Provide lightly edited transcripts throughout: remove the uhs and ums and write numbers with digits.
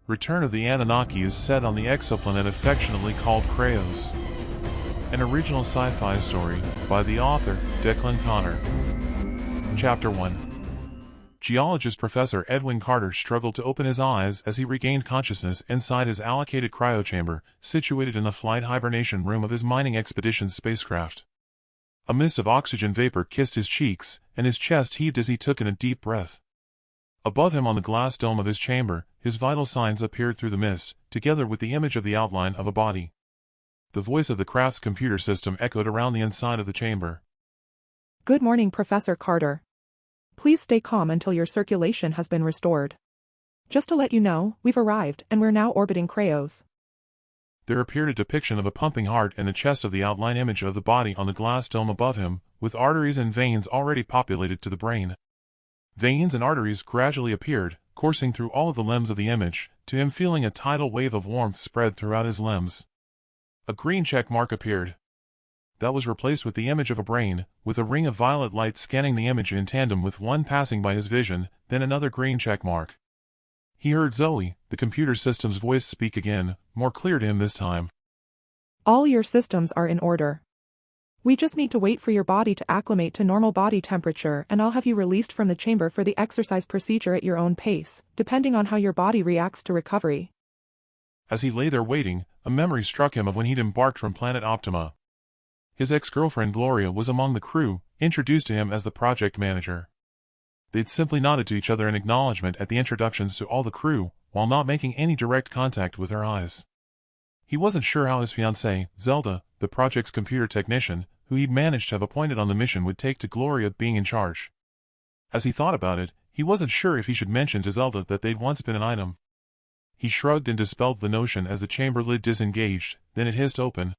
Return of the Anunnaki is set on the exoplanet affectionately called Krayos. An original sci-fi story, by the author, Declan Conner. Chapter 1. Geologist Professor Edwin Carter struggled to open his eyes as he regained consciousness inside his allocated cryochamber, situated in the flight hibernation room of his mining expedition's spacecraft. A mist of oxygen vapor kissed his cheeks, and his chest heaved as he took in a deep breath. Above him on the glass dome of his chamber, his vital signs appeared through the mist, together with the image of the outline of a body. The voice of the craft's computer system echoed around the inside of the chamber. Good morning, Professor Carter. Please stay calm until your circulation has been restored. Just to let you know, we've arrived and we're now orbiting Krayos. There appeared a depiction of a pumping heart and the chest of the outline image of the body on the glass dome above him, with arteries and veins already populated to the brain. Veins and arteries gradually appeared, coursing through all of the limbs of the image, to him feeling a tidal wave of warmth spread throughout his limbs. A green check mark appeared. That was replaced with the image of a brain, with a ring of violet light scanning the image in tandem with one passing by his vision, then another green check mark. He heard Zoe, the computer system's voice, speak again, more clear to him this time. All your systems are in order. We just need to wait for your body to acclimate to normal body temperature, and I'll have you released from the chamber for the exercise procedure at your own pace, depending on how your body reacts to recovery. As he lay there waiting, a memory struck him of when he'd embarked from planet Optima. His ex-girlfriend Gloria was among the crew, introduced to him as the project manager. They'd simply nodded to each other in acknowledgement at the introductions to all the crew, while not making any direct contact with their eyes. He wasn't sure how his fiancée, Zelda, the project's computer technician, who he'd managed to have appointed on the mission, would take to Gloria being in charge. As he thought about it, he wasn't sure if he should mention to Zelda that they'd once been an item. He shrugged and dispelled the notion as the chamber lid disengaged, then it hissed open.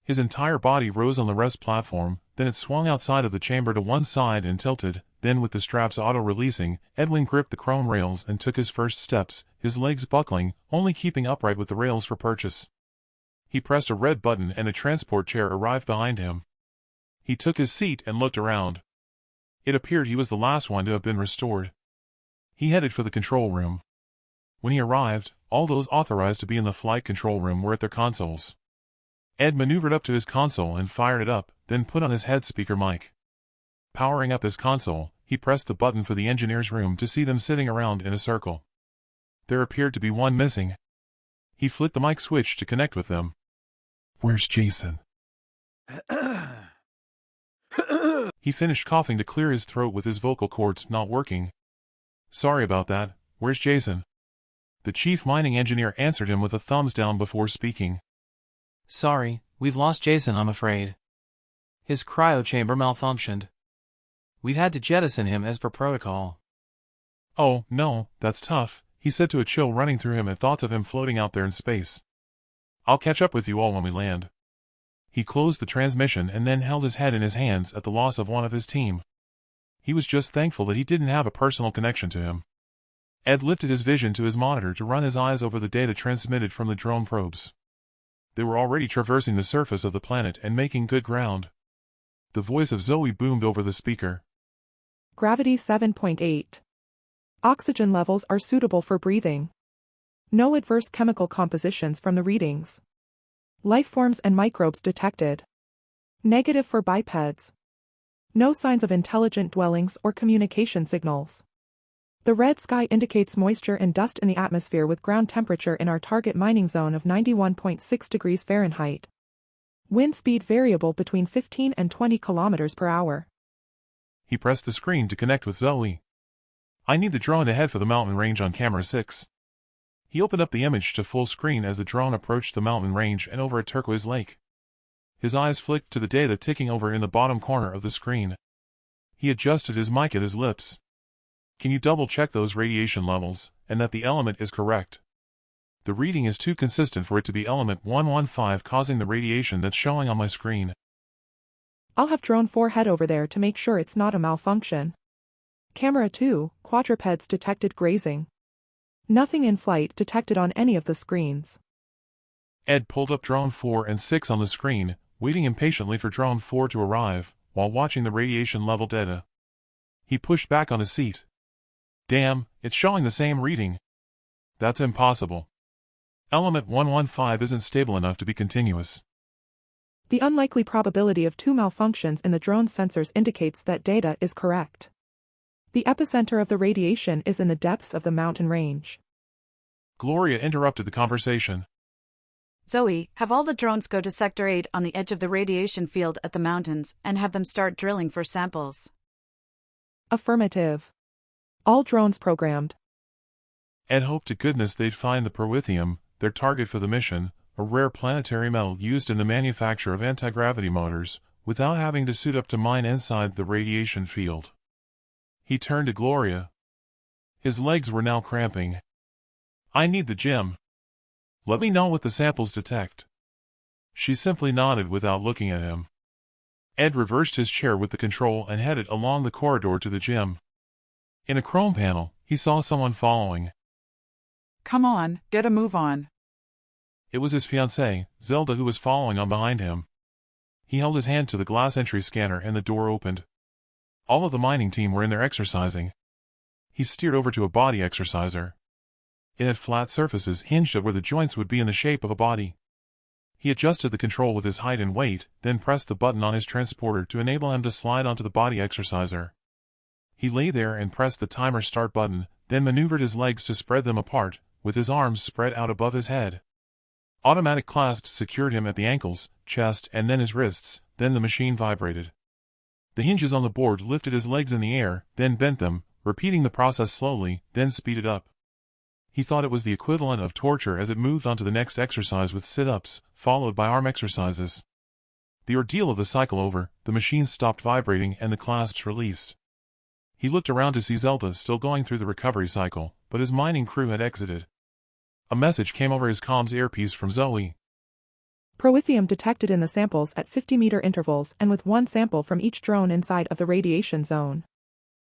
His entire body rose on the rest platform, then it swung outside of the chamber to one side and tilted, then with the straps auto-releasing, Edwin gripped the chrome rails and took his first steps, his legs buckling, only keeping upright with the rails for purchase. He pressed a red button and a transport chair arrived behind him. He took his seat and looked around. It appeared he was the last one to have been restored. He headed for the control room. When he arrived, all those authorized to be in the flight control room were at their consoles. Ed maneuvered up to his console and fired it up, then put on his head speaker mic. Powering up his console, he pressed the button for the engineer's room to see them sitting around in a circle. There appeared to be one missing. He flicked the mic switch to connect with them. "Where's Jason?" He finished coughing to clear his throat with his vocal cords not working. "Sorry about that, where's Jason?" The chief mining engineer answered him with a thumbs down before speaking. "Sorry, we've lost Jason, I'm afraid. His cryochamber malfunctioned. We've had to jettison him as per protocol." "Oh, no, that's tough," he said to a chill running through him at thoughts of him floating out there in space. "I'll catch up with you all when we land." He closed the transmission and then held his head in his hands at the loss of one of his team. He was just thankful that he didn't have a personal connection to him. Ed lifted his vision to his monitor to run his eyes over the data transmitted from the drone probes. They were already traversing the surface of the planet and making good ground. The voice of Zoe boomed over the speaker. Gravity 7.8. Oxygen levels are suitable for breathing. No adverse chemical compositions from the readings. Life forms and microbes detected. Negative for bipeds. No signs of intelligent dwellings or communication signals. The red sky indicates moisture and dust in the atmosphere with ground temperature in our target mining zone of 91.6 degrees Fahrenheit. Wind speed variable between 15 and 20 kilometers per hour. He pressed the screen to connect with Zoe. "I need the drone to head for the mountain range on camera 6. He opened up the image to full screen as the drone approached the mountain range and over a turquoise lake. His eyes flicked to the data ticking over in the bottom corner of the screen. He adjusted his mic at his lips. "Can you double-check those radiation levels, and that the element is correct? The reading is too consistent for it to be element 115 causing the radiation that's showing on my screen." I'll have drone 4 head over there to make sure it's not a malfunction. Camera 2, quadrupeds detected grazing. Nothing in flight detected on any of the screens. Ed pulled up drone 4 and 6 on the screen, waiting impatiently for drone 4 to arrive, while watching the radiation level data. He pushed back on his seat. "Damn, it's showing the same reading." That's impossible. Element 115 isn't stable enough to be continuous. The unlikely probability of 2 malfunctions in the drone's sensors indicates that data is correct. The epicenter of the radiation is in the depths of the mountain range. Gloria interrupted the conversation. Zoe, have all the drones go to Sector 8 on the edge of the radiation field at the mountains, and have them start drilling for samples. Affirmative. All drones programmed. Ed hoped to goodness they'd find the proethium, their target for the mission, a rare planetary metal used in the manufacture of anti-gravity motors, without having to suit up to mine inside the radiation field. He turned to Gloria. His legs were now cramping. I need the gym. Let me know what the samples detect. She simply nodded without looking at him. Ed reversed his chair with the control and headed along the corridor to the gym. In a chrome panel, he saw someone following. Come on, get a move on. It was his fiancée, Zelda, who was following on behind him. He held his hand to the glass entry scanner and the door opened. All of the mining team were in there exercising. He steered over to a body exerciser. It had flat surfaces hinged at where the joints would be in the shape of a body. He adjusted the control with his height and weight, then pressed the button on his transporter to enable him to slide onto the body exerciser. He lay there and pressed the timer start button, then maneuvered his legs to spread them apart, with his arms spread out above his head. Automatic clasps secured him at the ankles, chest, and then his wrists, then the machine vibrated. The hinges on the board lifted his legs in the air, then bent them, repeating the process slowly, then speeded up. He thought it was the equivalent of torture as it moved on to the next exercise with sit-ups, followed by arm exercises. The ordeal of the cycle over, the machine stopped vibrating and the clasps released. He looked around to see Zelda still going through the recovery cycle, but his mining crew had exited. A message came over his comms earpiece from Zoe. Proethium detected in the samples at 50-meter intervals and with 1 sample from each drone inside of the radiation zone.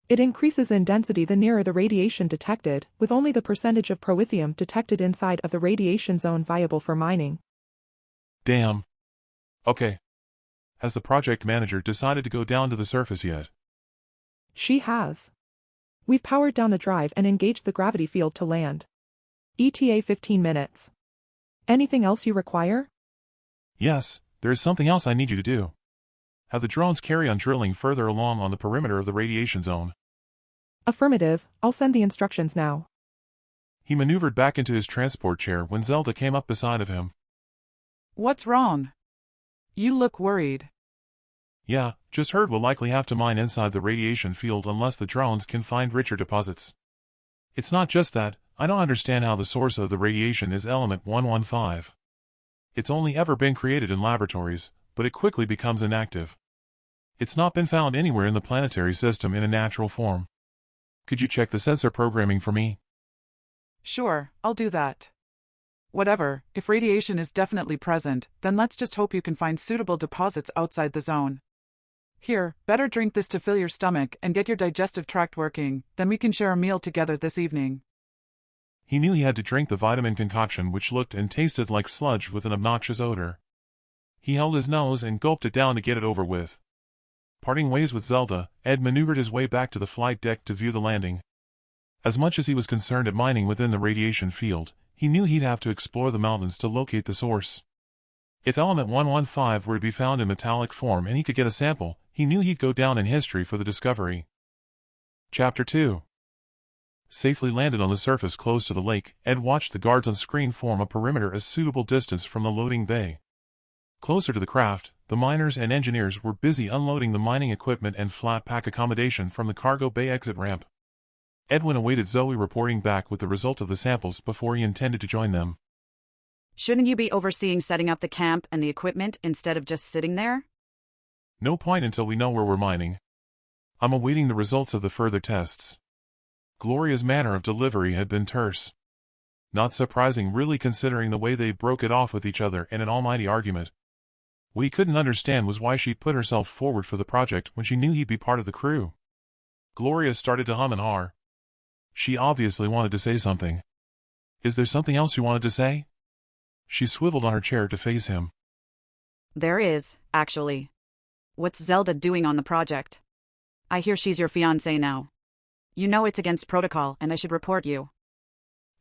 It increases in density the nearer the radiation detected, with only the percentage of proethium detected inside of the radiation zone viable for mining. Damn. Okay. Has the project manager decided to go down to the surface yet? She has. We've powered down the drive and engaged the gravity field to land. ETA 15 minutes. Anything else you require? Yes, there is something else I need you to do. Have the drones carry on drilling further along on the perimeter of the radiation zone. Affirmative, I'll send the instructions now. He maneuvered back into his transport chair when Zelda came up beside of him. What's wrong? You look worried. Yeah, just heard we'll likely have to mine inside the radiation field unless the drones can find richer deposits. It's not just that, I don't understand how the source of the radiation is element 115. It's only ever been created in laboratories, but it quickly becomes inactive. It's not been found anywhere in the planetary system in a natural form. Could you check the sensor programming for me? Sure, I'll do that. Whatever, if radiation is definitely present, then let's just hope you can find suitable deposits outside the zone. Here, better drink this to fill your stomach and get your digestive tract working, then we can share a meal together this evening. He knew he had to drink the vitamin concoction which looked and tasted like sludge with an obnoxious odor. He held his nose and gulped it down to get it over with. Parting ways with Zelda, Ed maneuvered his way back to the flight deck to view the landing. As much as he was concerned at mining within the radiation field, he knew he'd have to explore the mountains to locate the source. If element 115 were to be found in metallic form and he could get a sample, he knew he'd go down in history for the discovery. Chapter 2. Safely landed on the surface close to the lake, Ed watched the guards on screen form a perimeter a suitable distance from the loading bay. Closer to the craft, the miners and engineers were busy unloading the mining equipment and flat pack accommodation from the cargo bay exit ramp. Edwin awaited Zoe reporting back with the result of the samples before he intended to join them. Shouldn't you be overseeing setting up the camp and the equipment instead of just sitting there? No point until we know where we're mining. I'm awaiting the results of the further tests. Gloria's manner of delivery had been terse. Not surprising really considering the way they broke it off with each other in an almighty argument. What he couldn't understand was why she'd put herself forward for the project when she knew he'd be part of the crew. Gloria started to hum and har. She obviously wanted to say something. Is there something else you wanted to say? She swiveled on her chair to face him. There is, actually. What's Zelda doing on the project? I hear she's your fiancée now. You know it's against protocol and I should report you.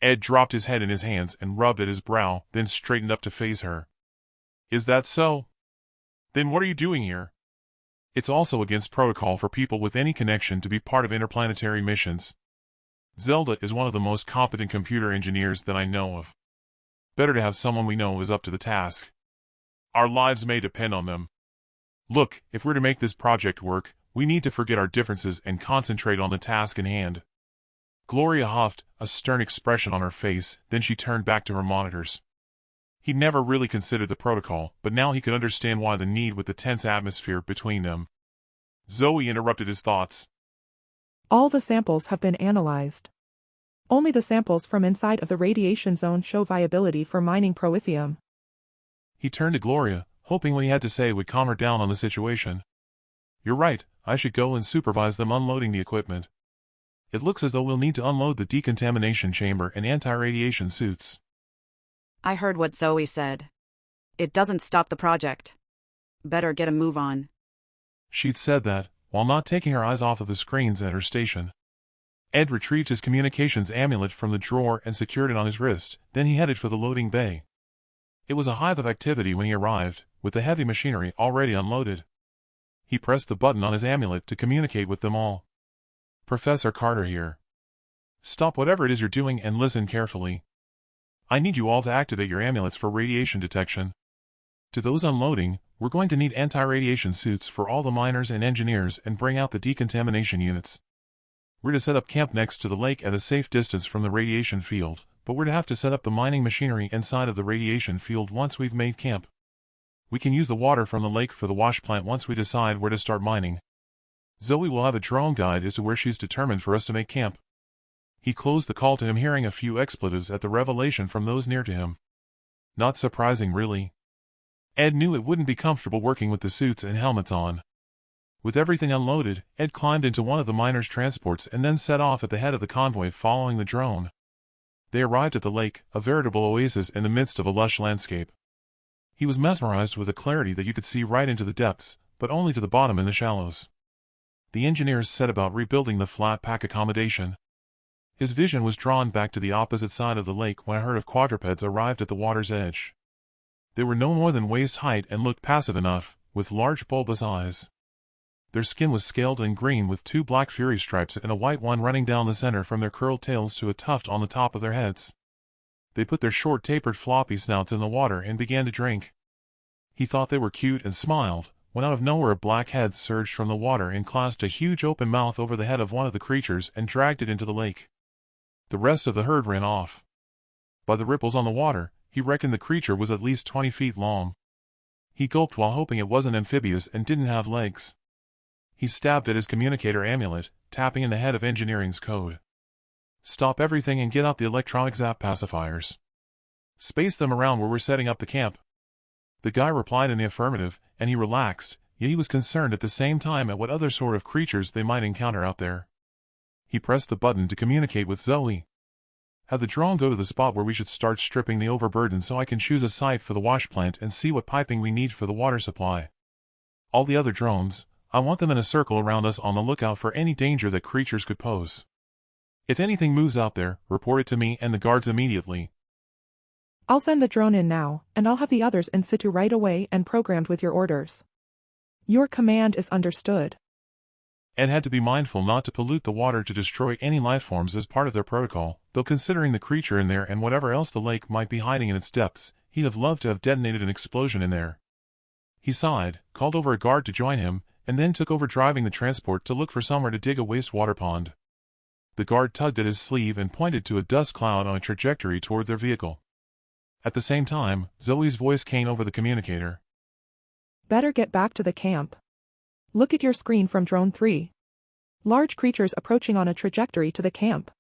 Ed dropped his head in his hands and rubbed at his brow, then straightened up to face her. Is that so? Then what are you doing here? It's also against protocol for people with any connection to be part of interplanetary missions. Zelda is one of the most competent computer engineers that I know of. Better to have someone we know is up to the task. Our lives may depend on them. Look, if we're to make this project work, we need to forget our differences and concentrate on the task in hand. Gloria huffed, a stern expression on her face, then she turned back to her monitors. He'd never really considered the protocol, but now he could understand why the need with the tense atmosphere between them. Zoe interrupted his thoughts. All the samples have been analyzed. Only the samples from inside of the radiation zone show viability for mining proethium. He turned to Gloria, hoping what he had to say would calm her down on the situation. You're right, I should go and supervise them unloading the equipment. It looks as though we'll need to unload the decontamination chamber and anti-radiation suits. I heard what Zoe said. It doesn't stop the project. Better get a move on. She'd said that, while not taking her eyes off of the screens at her station. Ed retrieved his communications amulet from the drawer and secured it on his wrist, then he headed for the loading bay. It was a hive of activity when he arrived, with the heavy machinery already unloaded. He pressed the button on his amulet to communicate with them all. Professor Carter here. Stop whatever it is you're doing and listen carefully. I need you all to activate your amulets for radiation detection. To those unloading, we're going to need anti-radiation suits for all the miners and engineers and bring out the decontamination units. We're to set up camp next to the lake at a safe distance from the radiation field, but we're to have to set up the mining machinery inside of the radiation field once we've made camp. We can use the water from the lake for the wash plant once we decide where to start mining. Zoe will have a drone guide as to where she's determined for us to make camp. He closed the call to him, hearing a few expletives at the revelation from those near to him. Not surprising, really. Ed knew it wouldn't be comfortable working with the suits and helmets on. With everything unloaded, Ed climbed into one of the miners' transports and then set off at the head of the convoy following the drone. They arrived at the lake, a veritable oasis in the midst of a lush landscape. He was mesmerized with a clarity that you could see right into the depths, but only to the bottom in the shallows. The engineers set about rebuilding the flat pack accommodation. His vision was drawn back to the opposite side of the lake when a herd of quadrupeds arrived at the water's edge. They were no more than waist height and looked passive enough, with large bulbous eyes. Their skin was scaled and green with two black fury stripes and a white one running down the center from their curled tails to a tuft on the top of their heads. They put their short tapered floppy snouts in the water and began to drink. He thought they were cute and smiled, when out of nowhere a black head surged from the water and clasped a huge open mouth over the head of one of the creatures and dragged it into the lake. The rest of the herd ran off. By the ripples on the water, he reckoned the creature was at least 20 feet long. He gulped while hoping it wasn't amphibious and didn't have legs. He stabbed at his communicator amulet, tapping in the head of engineering's code. Stop everything and get out the electronic zap pacifiers. Space them around where we're setting up the camp. The guy replied in the affirmative, and he relaxed, yet he was concerned at the same time at what other sort of creatures they might encounter out there. He pressed the button to communicate with Zoe. Have the drone go to the spot where we should start stripping the overburden so I can choose a site for the wash plant and see what piping we need for the water supply. All the other drones, I want them in a circle around us on the lookout for any danger that creatures could pose. If anything moves out there, report it to me and the guards immediately. I'll send the drone in now, and I'll have the others in situ right away and programmed with your orders. Your command is understood. Ed had to be mindful not to pollute the water to destroy any lifeforms as part of their protocol, though considering the creature in there and whatever else the lake might be hiding in its depths, he'd have loved to have detonated an explosion in there. He sighed, called over a guard to join him, and then took over driving the transport to look for somewhere to dig a wastewater pond. The guard tugged at his sleeve and pointed to a dust cloud on a trajectory toward their vehicle. At the same time, Zoe's voice came over the communicator. Better get back to the camp. Look at your screen from Drone 3. Large creatures approaching on a trajectory to the camp.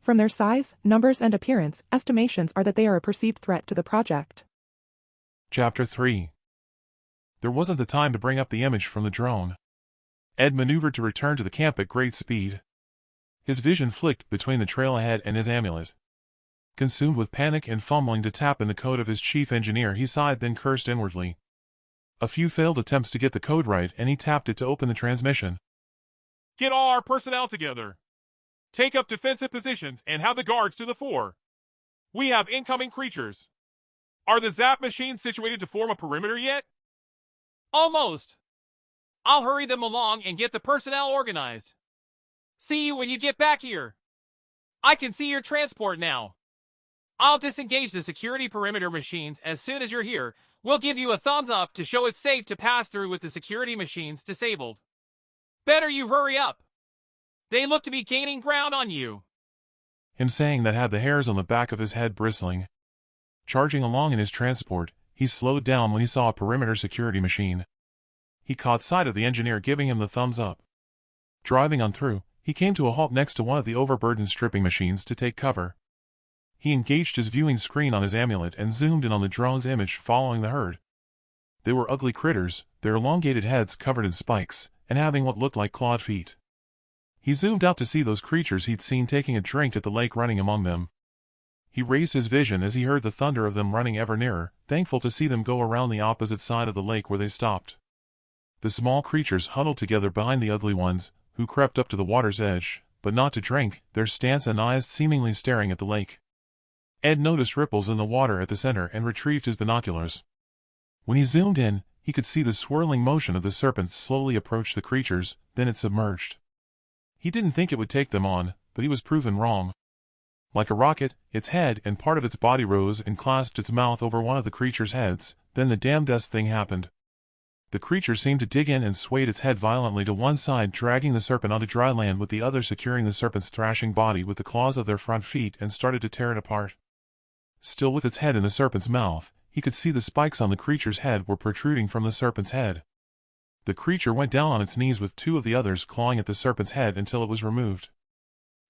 From their size, numbers and appearance, estimations are that they are a perceived threat to the project. Chapter 3. There wasn't the time to bring up the image from the drone. Ed maneuvered to return to the camp at great speed. His vision flicked between the trail ahead and his amulet. Consumed with panic and fumbling to tap in the code of his chief engineer, he sighed then cursed inwardly. A few failed attempts to get the code right and he tapped it to open the transmission. Get all our personnel together. Take up defensive positions and have the guards to the fore. We have incoming creatures. Are the zap machines situated to form a perimeter yet? Almost. I'll hurry them along and get the personnel organized. See you when you get back here. I can see your transport now. I'll disengage the security perimeter machines as soon as you're here. We'll give you a thumbs up to show it's safe to pass through with the security machines disabled. Better you hurry up. They look to be gaining ground on you. Him saying that had the hairs on the back of his head bristling. Charging along in his transport, he slowed down when he saw a perimeter security machine. He caught sight of the engineer giving him the thumbs up. Driving on through, he came to a halt next to one of the overburdened stripping machines to take cover. He engaged his viewing screen on his amulet and zoomed in on the drone's image following the herd. They were ugly critters, their elongated heads covered in spikes, and having what looked like clawed feet. He zoomed out to see those creatures he'd seen taking a drink at the lake running among them. He raised his vision as he heard the thunder of them running ever nearer, thankful to see them go around the opposite side of the lake where they stopped. The small creatures huddled together behind the ugly ones, who crept up to the water's edge, but not to drink, their stance and eyes seemingly staring at the lake. Ed noticed ripples in the water at the center and retrieved his binoculars. When he zoomed in, he could see the swirling motion of the serpent slowly approach the creatures, then it submerged. He didn't think it would take them on, but he was proven wrong. Like a rocket, its head and part of its body rose and clasped its mouth over one of the creature's heads, then the damnedest thing happened. The creature seemed to dig in and swayed its head violently to one side, dragging the serpent onto dry land with the other securing the serpent's thrashing body with the claws of their front feet, and started to tear it apart. Still with its head in the serpent's mouth, he could see the spikes on the creature's head were protruding from the serpent's head. The creature went down on its knees with two of the others clawing at the serpent's head until it was removed.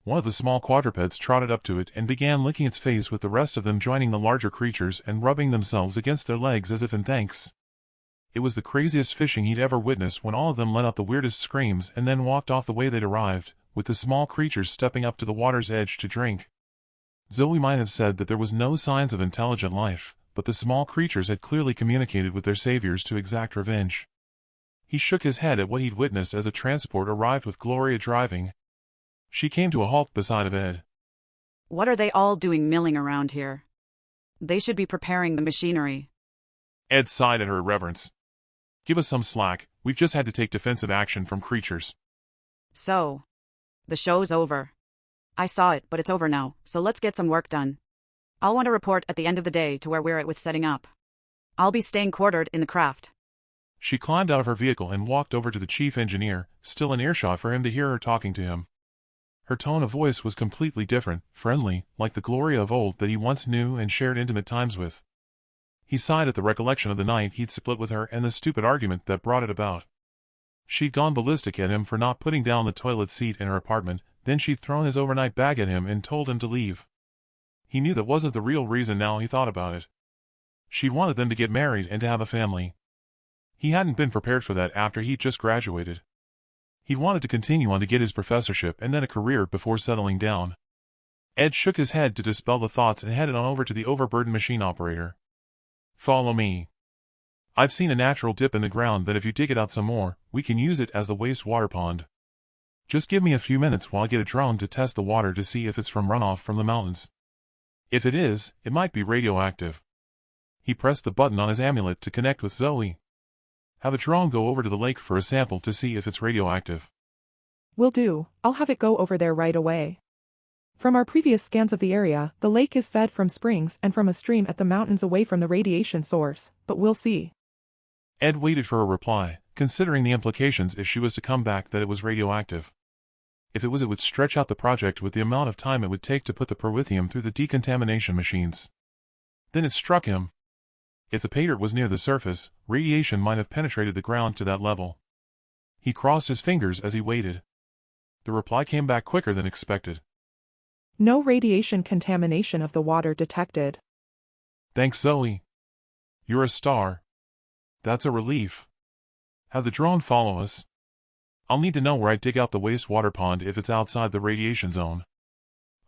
One of the small quadrupeds trotted up to it and began licking its face, with the rest of them joining the larger creatures and rubbing themselves against their legs as if in thanks. It was the craziest fishing he'd ever witnessed when all of them let out the weirdest screams and then walked off the way they'd arrived, with the small creatures stepping up to the water's edge to drink. Zoe might have said that there was no signs of intelligent life, but the small creatures had clearly communicated with their saviors to exact revenge. He shook his head at what he'd witnessed as a transport arrived with Gloria driving. She came to a halt beside of Ed. What are they all doing milling around here? They should be preparing the machinery. Ed sighed at her irreverence. Give us some slack, we've just had to take defensive action from creatures. So, the show's over. I saw it, but it's over now, so let's get some work done. I'll want a report at the end of the day to where we're at with setting up. I'll be staying quartered in the craft. She climbed out of her vehicle and walked over to the chief engineer, still in earshot for him to hear her talking to him. Her tone of voice was completely different, friendly, like the Gloria of old that he once knew and shared intimate times with. He sighed at the recollection of the night he'd split with her and the stupid argument that brought it about. She'd gone ballistic at him for not putting down the toilet seat in her apartment, then she'd thrown his overnight bag at him and told him to leave. He knew that wasn't the real reason now he thought about it. She wanted them to get married and to have a family. He hadn't been prepared for that after he'd just graduated. He'd wanted to continue on to get his professorship and then a career before settling down. Ed shook his head to dispel the thoughts and headed on over to the overburdened machine operator. Follow me. I've seen a natural dip in the ground that if you dig it out some more, we can use it as the wastewater pond. Just give me a few minutes while I get a drone to test the water to see if it's from runoff from the mountains. If it is, it might be radioactive. He pressed the button on his amulet to connect with Zoe. Have a drone go over to the lake for a sample to see if it's radioactive. Will do, I'll have it go over there right away. From our previous scans of the area, the lake is fed from springs and from a stream at the mountains away from the radiation source, but we'll see. Ed waited for a reply, considering the implications if she was to come back that it was radioactive. If it was, it would stretch out the project with the amount of time it would take to put the perwithium through the decontamination machines. Then it struck him. If the pay dirt was near the surface, radiation might have penetrated the ground to that level. He crossed his fingers as he waited. The reply came back quicker than expected. No radiation contamination of the water detected. Thanks, Zoe. You're a star. That's a relief. Have the drone follow us. I'll need to know where I dig out the wastewater pond if it's outside the radiation zone.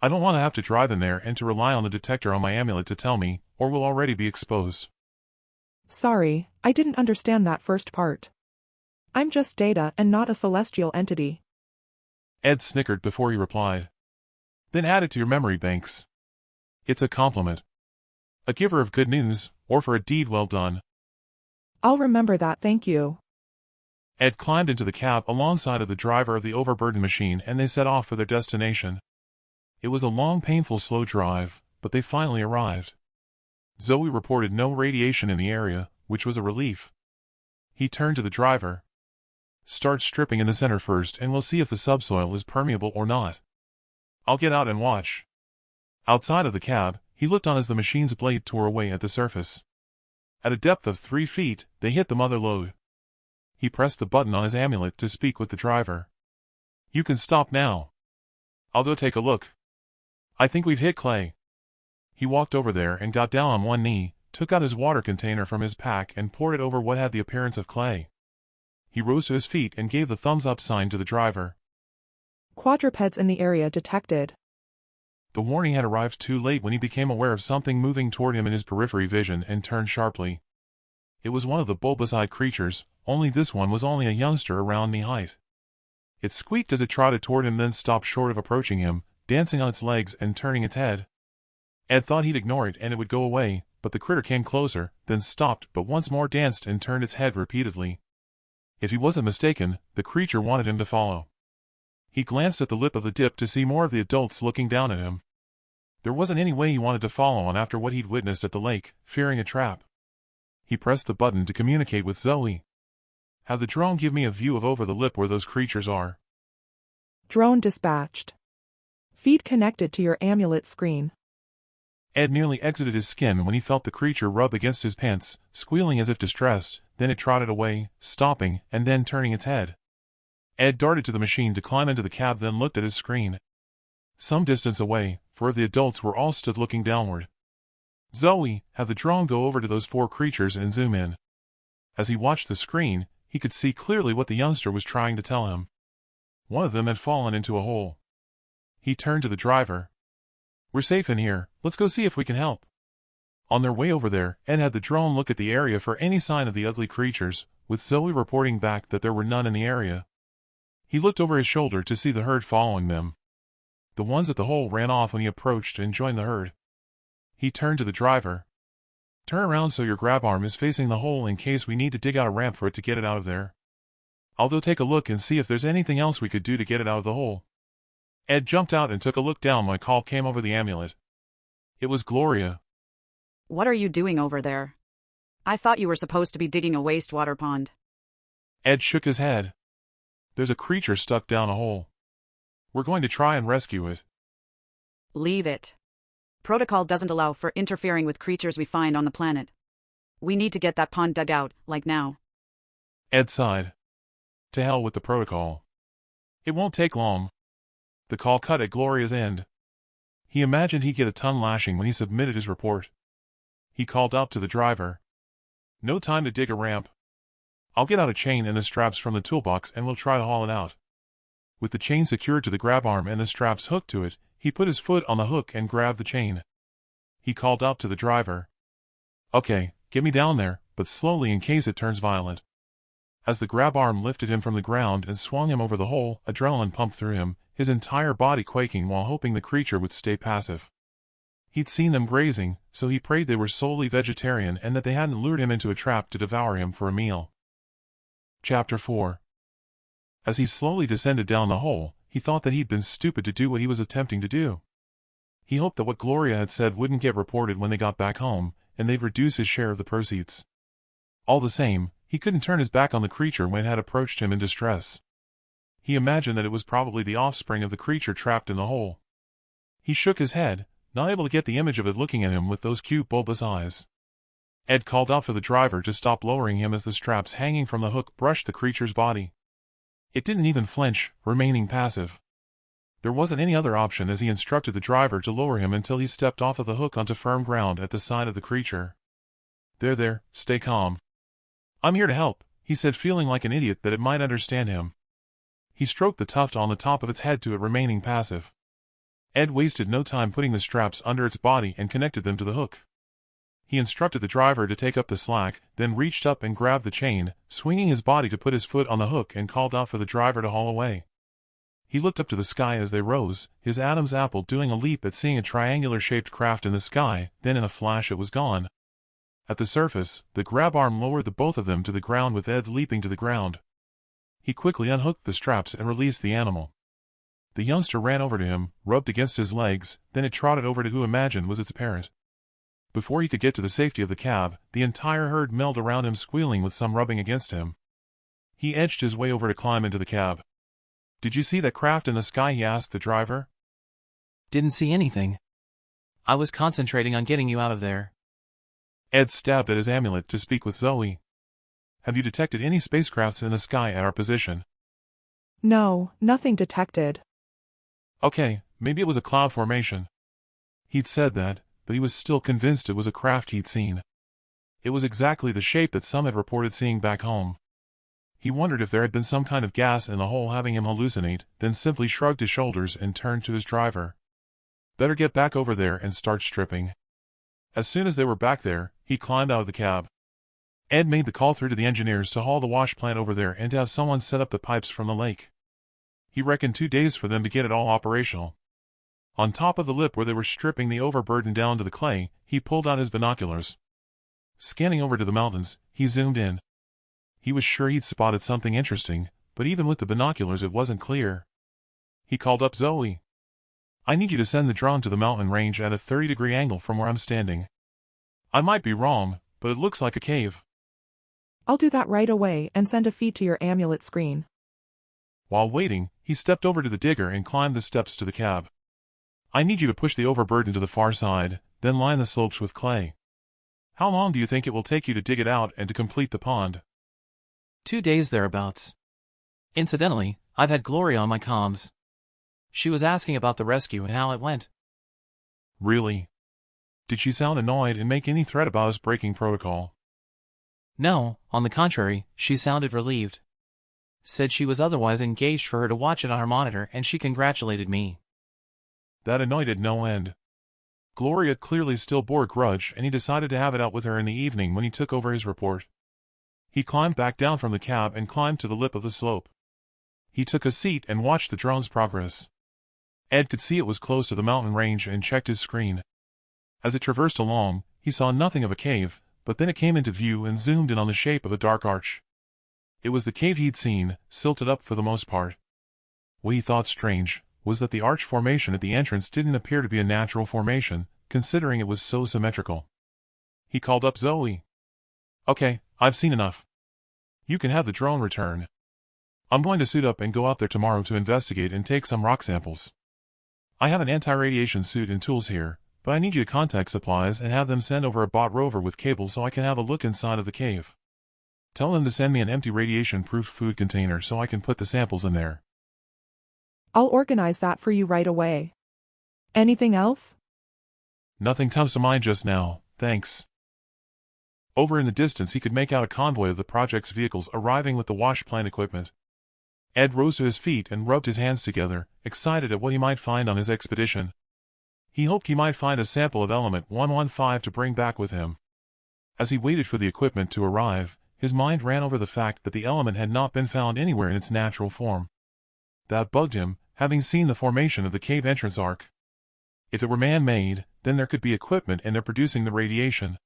I don't want to have to drive in there and to rely on the detector on my amulet to tell me, or we'll already be exposed. Sorry, I didn't understand that first part. I'm just data and not a celestial entity. Ed snickered before he replied. Then add it to your memory banks. It's a compliment. A giver of good news, or for a deed well done. I'll remember that, thank you. Ed climbed into the cab alongside of the driver of the overburdened machine and they set off for their destination. It was a long, painful, slow drive, but they finally arrived. Zoe reported no radiation in the area, which was a relief. He turned to the driver. Start stripping in the center first and we'll see if the subsoil is permeable or not. I'll get out and watch. Outside of the cab, he looked on as the machine's blade tore away at the surface. At a depth of 3 feet, they hit the mother lode. He pressed the button on his amulet to speak with the driver. You can stop now. I'll go take a look. I think we've hit clay. He walked over there and got down on one knee, took out his water container from his pack and poured it over what had the appearance of clay. He rose to his feet and gave the thumbs-up sign to the driver. Quadrupeds in the area detected. The warning had arrived too late when he became aware of something moving toward him in his periphery vision and turned sharply. It was one of the bulbous-eyed creatures, only this one was only a youngster around knee height. It squeaked as it trotted toward him, then stopped short of approaching him, dancing on its legs and turning its head. Ed thought he'd ignore it and it would go away, but the critter came closer, then stopped but once more danced and turned its head repeatedly. If he wasn't mistaken, the creature wanted him to follow. He glanced at the lip of the dip to see more of the adults looking down at him. There wasn't any way he wanted to follow on after what he'd witnessed at the lake, fearing a trap. He pressed the button to communicate with Zoe. Have the drone give me a view of over the lip where those creatures are. Drone dispatched. Feed connected to your amulet screen. Ed nearly exited his skin when he felt the creature rub against his pants, squealing as if distressed, then it trotted away, stopping, and then turning its head. Ed darted to the machine to climb into the cab, then looked at his screen. Some distance away, 4 of the adults were all stood looking downward. Zoe, have the drone go over to those 4 creatures and zoom in. As he watched the screen, he could see clearly what the youngster was trying to tell him. One of them had fallen into a hole. He turned to the driver. We're safe in here, let's go see if we can help. On their way over there, Ed had the drone look at the area for any sign of the ugly creatures, with Zoe reporting back that there were none in the area. He looked over his shoulder to see the herd following them. The ones at the hole ran off when he approached and joined the herd. He turned to the driver. Turn around so your grab arm is facing the hole in case we need to dig out a ramp for it to get it out of there. I'll go take a look and see if there's anything else we could do to get it out of the hole. Ed jumped out and took a look down when a call came over the amulet. It was Gloria. What are you doing over there? I thought you were supposed to be digging a wastewater pond. Ed shook his head. There's a creature stuck down a hole. We're going to try and rescue it. Leave it. Protocol doesn't allow for interfering with creatures we find on the planet. We need to get that pond dug out, like now. Ed sighed. To hell with the protocol. It won't take long. The call cut at Gloria's end. He imagined he'd get a ton lashing when he submitted his report. He called out to the driver. No time to dig a ramp. I'll get out a chain and the straps from the toolbox and we'll try to haul it out. With the chain secured to the grab arm and the straps hooked to it, he put his foot on the hook and grabbed the chain. He called out to the driver. Okay, get me down there, but slowly in case it turns violent. As the grab arm lifted him from the ground and swung him over the hole, adrenaline pumped through him, his entire body quaking while hoping the creature would stay passive. He'd seen them grazing, so he prayed they were solely vegetarian and that they hadn't lured him into a trap to devour him for a meal. Chapter 4. As he slowly descended down the hole, he thought that he'd been stupid to do what he was attempting to do. He hoped that what Gloria had said wouldn't get reported when they got back home, and they'd reduce his share of the proceeds. All the same, he couldn't turn his back on the creature when it had approached him in distress. He imagined that it was probably the offspring of the creature trapped in the hole. He shook his head, not able to get the image of it looking at him with those cute bulbous eyes. Ed called out for the driver to stop lowering him as the straps hanging from the hook brushed the creature's body. It didn't even flinch, remaining passive. There wasn't any other option as he instructed the driver to lower him until he stepped off of the hook onto firm ground at the side of the creature. There, stay calm. I'm here to help, he said, feeling like an idiot that it might understand him. He stroked the tuft on the top of its head to it remaining passive. Ed wasted no time putting the straps under its body and connected them to the hook. He instructed the driver to take up the slack, then reached up and grabbed the chain, swinging his body to put his foot on the hook and called out for the driver to haul away. He looked up to the sky as they rose, his Adam's apple doing a leap at seeing a triangular-shaped craft in the sky, then in a flash it was gone. At the surface, the grab arm lowered the both of them to the ground with Ed leaping to the ground. He quickly unhooked the straps and released the animal. The youngster ran over to him, rubbed against his legs, then it trotted over to who imagined was its parent. Before he could get to the safety of the cab, the entire herd milled around him squealing with some rubbing against him. He edged his way over to climb into the cab. "Did you see that craft in the sky?" he asked the driver. Didn't see anything. I was concentrating on getting you out of there. Ed stabbed at his amulet to speak with Zoe. "Have you detected any spacecrafts in the sky at our position?" No, nothing detected. Okay, maybe it was a cloud formation. He'd said that, but he was still convinced it was a craft he'd seen. It was exactly the shape that some had reported seeing back home. He wondered if there had been some kind of gas in the hole having him hallucinate, then simply shrugged his shoulders and turned to his driver. Better get back over there and start stripping. As soon as they were back there, he climbed out of the cab. Ed made the call through to the engineers to haul the wash plant over there and to have someone set up the pipes from the lake. He reckoned 2 days for them to get it all operational. On top of the lip where they were stripping the overburden down to the clay, he pulled out his binoculars. Scanning over to the mountains, he zoomed in. He was sure he'd spotted something interesting, but even with the binoculars it wasn't clear. He called up Zoe. "I need you to send the drone to the mountain range at a 30-degree angle from where I'm standing. I might be wrong, but it looks like a cave." I'll do that right away and send a feed to your amulet screen. While waiting, he stepped over to the digger and climbed the steps to the cab. "I need you to push the overburden to the far side, then line the slopes with clay. How long do you think it will take you to dig it out and to complete the pond?" 2 days thereabouts. Incidentally, I've had Gloria on my comms. She was asking about the rescue and how it went. "Really? Did she sound annoyed and make any threat about us breaking protocol?" No, on the contrary, she sounded relieved. Said she was otherwise engaged for her to watch it on her monitor and she congratulated me. That annoyed Ed no end. Gloria clearly still bore a grudge and he decided to have it out with her in the evening when he took over his report. He climbed back down from the cab and climbed to the lip of the slope. He took a seat and watched the drone's progress. Ed could see it was close to the mountain range and checked his screen. As it traversed along, he saw nothing of a cave, but then it came into view and zoomed in on the shape of a dark arch. It was the cave he'd seen, silted up for the most part. What he thought strange was that the arch formation at the entrance didn't appear to be a natural formation, considering it was so symmetrical. He called up Zoe. "Okay, I've seen enough. You can have the drone return. I'm going to suit up and go out there tomorrow to investigate and take some rock samples. I have an anti-radiation suit and tools here, but I need you to contact supplies and have them send over a bot rover with cables so I can have a look inside of the cave. Tell them to send me an empty radiation-proof food container so I can put the samples in there." I'll organize that for you right away. Anything else? "Nothing comes to mind just now, thanks." Over in the distance he could make out a convoy of the project's vehicles arriving with the wash plant equipment. Ed rose to his feet and rubbed his hands together, excited at what he might find on his expedition. He hoped he might find a sample of element 115 to bring back with him. As he waited for the equipment to arrive, his mind ran over the fact that the element had not been found anywhere in its natural form. That bugged him, having seen the formation of the cave entrance arc. If it were man-made, then there could be equipment and they're producing the radiation.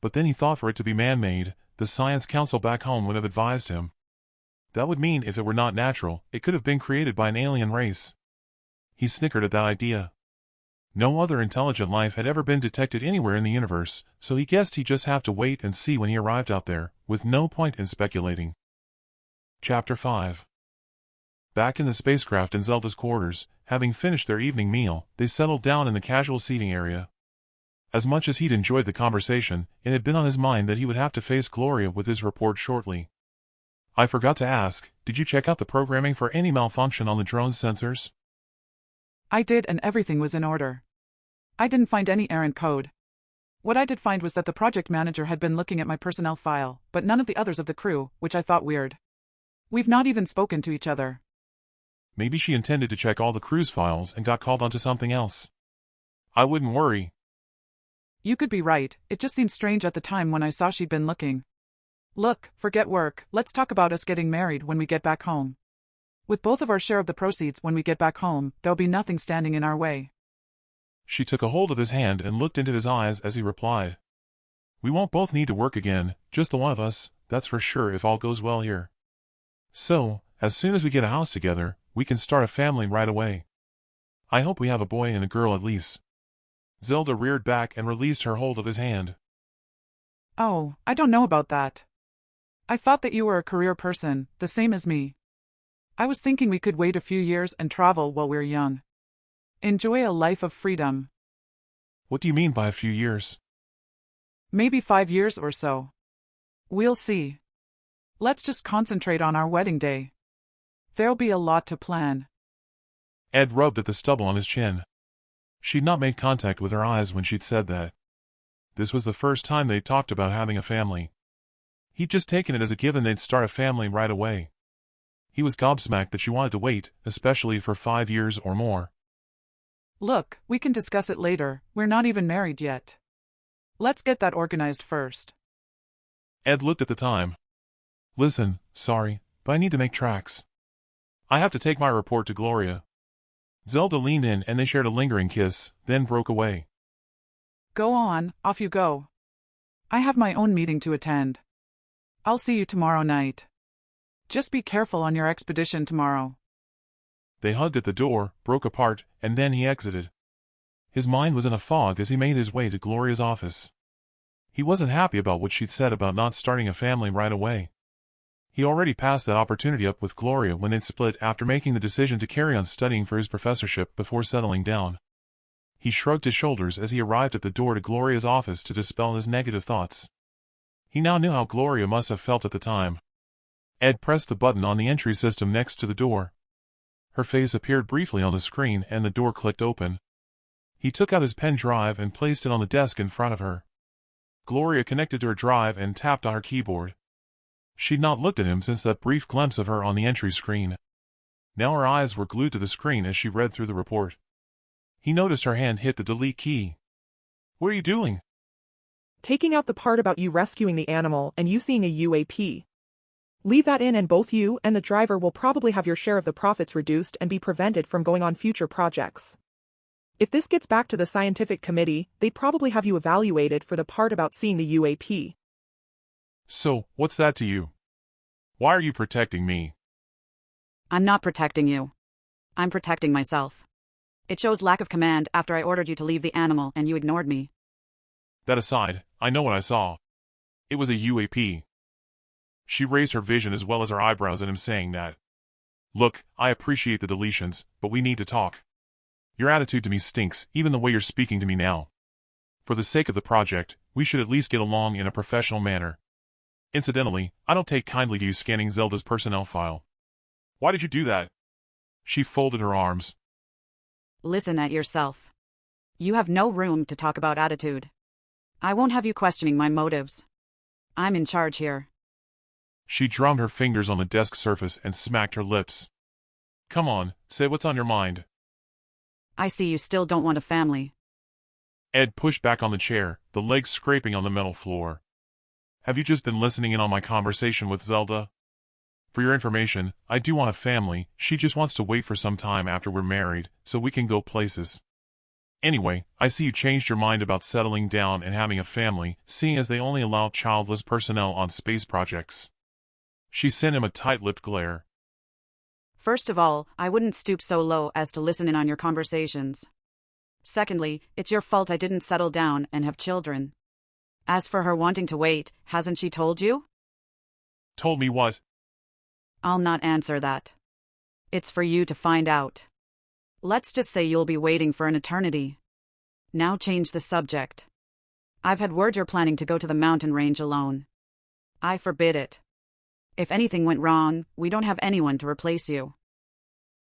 But then he thought for it to be man-made, the Science Council back home would have advised him. That would mean if it were not natural, it could have been created by an alien race. He snickered at that idea. No other intelligent life had ever been detected anywhere in the universe, so he guessed he'd just have to wait and see when he arrived out there, with no point in speculating. Chapter 5. Back in the spacecraft in Zelda's quarters, having finished their evening meal, they settled down in the casual seating area. As much as he'd enjoyed the conversation, it had been on his mind that he would have to face Gloria with his report shortly. "I forgot to ask, did you check out the programming for any malfunction on the drone's sensors?" I did, and everything was in order. I didn't find any errant code. What I did find was that the project manager had been looking at my personnel file, but none of the others of the crew, which I thought weird. We've not even spoken to each other. Maybe she intended to check all the crew's files and got called onto something else. I wouldn't worry. You could be right, it just seemed strange at the time when I saw she'd been looking. Look, forget work, let's talk about us getting married when we get back home. With both of our share of the proceeds when we get back home, there'll be nothing standing in our way. She took a hold of his hand and looked into his eyes as he replied. We won't both need to work again, just the one of us, that's for sure if all goes well here. So, as soon as we get a house together, we can start a family right away. I hope we have a boy and a girl at least. Zelda reared back and released her hold of his hand. Oh, I don't know about that. I thought that you were a career person, the same as me. I was thinking we could wait a few years and travel while we're young. Enjoy a life of freedom. What do you mean by a few years? Maybe 5 years or so. We'll see. Let's just concentrate on our wedding day. There'll be a lot to plan. Ed rubbed at the stubble on his chin. She'd not made contact with her eyes when she'd said that. This was the first time they'd talked about having a family. He'd just taken it as a given they'd start a family right away. He was gobsmacked that she wanted to wait, especially for 5 years or more. Look, we can discuss it later, we're not even married yet. Let's get that organized first. Ed looked at the time. Listen, sorry, but I need to make tracks. I have to take my report to Gloria. Zelda leaned in and they shared a lingering kiss, then broke away. Go on, off you go. I have my own meeting to attend. I'll see you tomorrow night. Just be careful on your expedition tomorrow. They hugged at the door, broke apart, and then he exited. His mind was in a fog as he made his way to Gloria's office. He wasn't happy about what she'd said about not starting a family right away. He already passed that opportunity up with Gloria when they'd split after making the decision to carry on studying for his professorship before settling down. He shrugged his shoulders as he arrived at the door to Gloria's office to dispel his negative thoughts. He now knew how Gloria must have felt at the time. Ed pressed the button on the entry system next to the door. Her face appeared briefly on the screen and the door clicked open. He took out his pen drive and placed it on the desk in front of her. Gloria connected to her drive and tapped on her keyboard. She'd not looked at him since that brief glimpse of her on the entry screen. Now her eyes were glued to the screen as she read through the report. He noticed her hand hit the delete key. What are you doing? Taking out the part about you rescuing the animal and you seeing a UAP. Leave that in and both you and the driver will probably have your share of the profits reduced and be prevented from going on future projects. If this gets back to the scientific committee, they'd probably have you evaluated for the part about seeing the UAP. So, what's that to you? Why are you protecting me? I'm not protecting you. I'm protecting myself. It shows lack of command after I ordered you to leave the animal and you ignored me. That aside, I know what I saw. It was a UAP. She raised her vision as well as her eyebrows at him saying that. Look, I appreciate the deletions, but we need to talk. Your attitude to me stinks, even the way you're speaking to me now. For the sake of the project, we should at least get along in a professional manner. Incidentally, I don't take kindly to you scanning Zelda's personnel file. Why did you do that? She folded her arms. Listen at yourself. You have no room to talk about attitude. I won't have you questioning my motives. I'm in charge here. She drummed her fingers on the desk surface and smacked her lips. Come on, say what's on your mind. I see you still don't want a family. Ed pushed back on the chair, the legs scraping on the metal floor. Have you just been listening in on my conversation with Zelda? For your information, I do want a family, she just wants to wait for some time after we're married, so we can go places. Anyway, I see you changed your mind about settling down and having a family, seeing as they only allow childless personnel on space projects. She sent him a tight-lipped glare. First of all, I wouldn't stoop so low as to listen in on your conversations. Secondly, it's your fault I didn't settle down and have children. As for her wanting to wait, hasn't she told you? Told me what? I'll not answer that. It's for you to find out. Let's just say you'll be waiting for an eternity. Now change the subject. I've had word you're planning to go to the mountain range alone. I forbid it. If anything went wrong, we don't have anyone to replace you.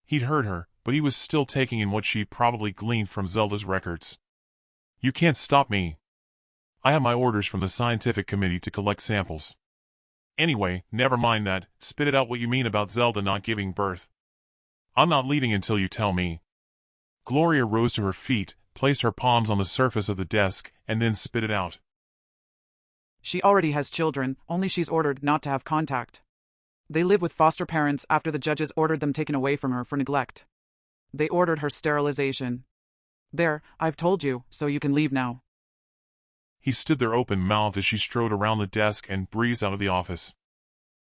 He'd heard her, but he was still taking in what she probably gleaned from Zelda's records. You can't stop me. I have my orders from the scientific committee to collect samples. Anyway, never mind that, spit it out what you mean about Zelda not giving birth. I'm not leaving until you tell me. Gloria rose to her feet, placed her palms on the surface of the desk, and then spit it out. She already has children, only she's ordered not to have contact. They live with foster parents after the judges ordered them taken away from her for neglect. They ordered her sterilization. There, I've told you, so you can leave now. He stood there open-mouthed as she strode around the desk and breezed out of the office.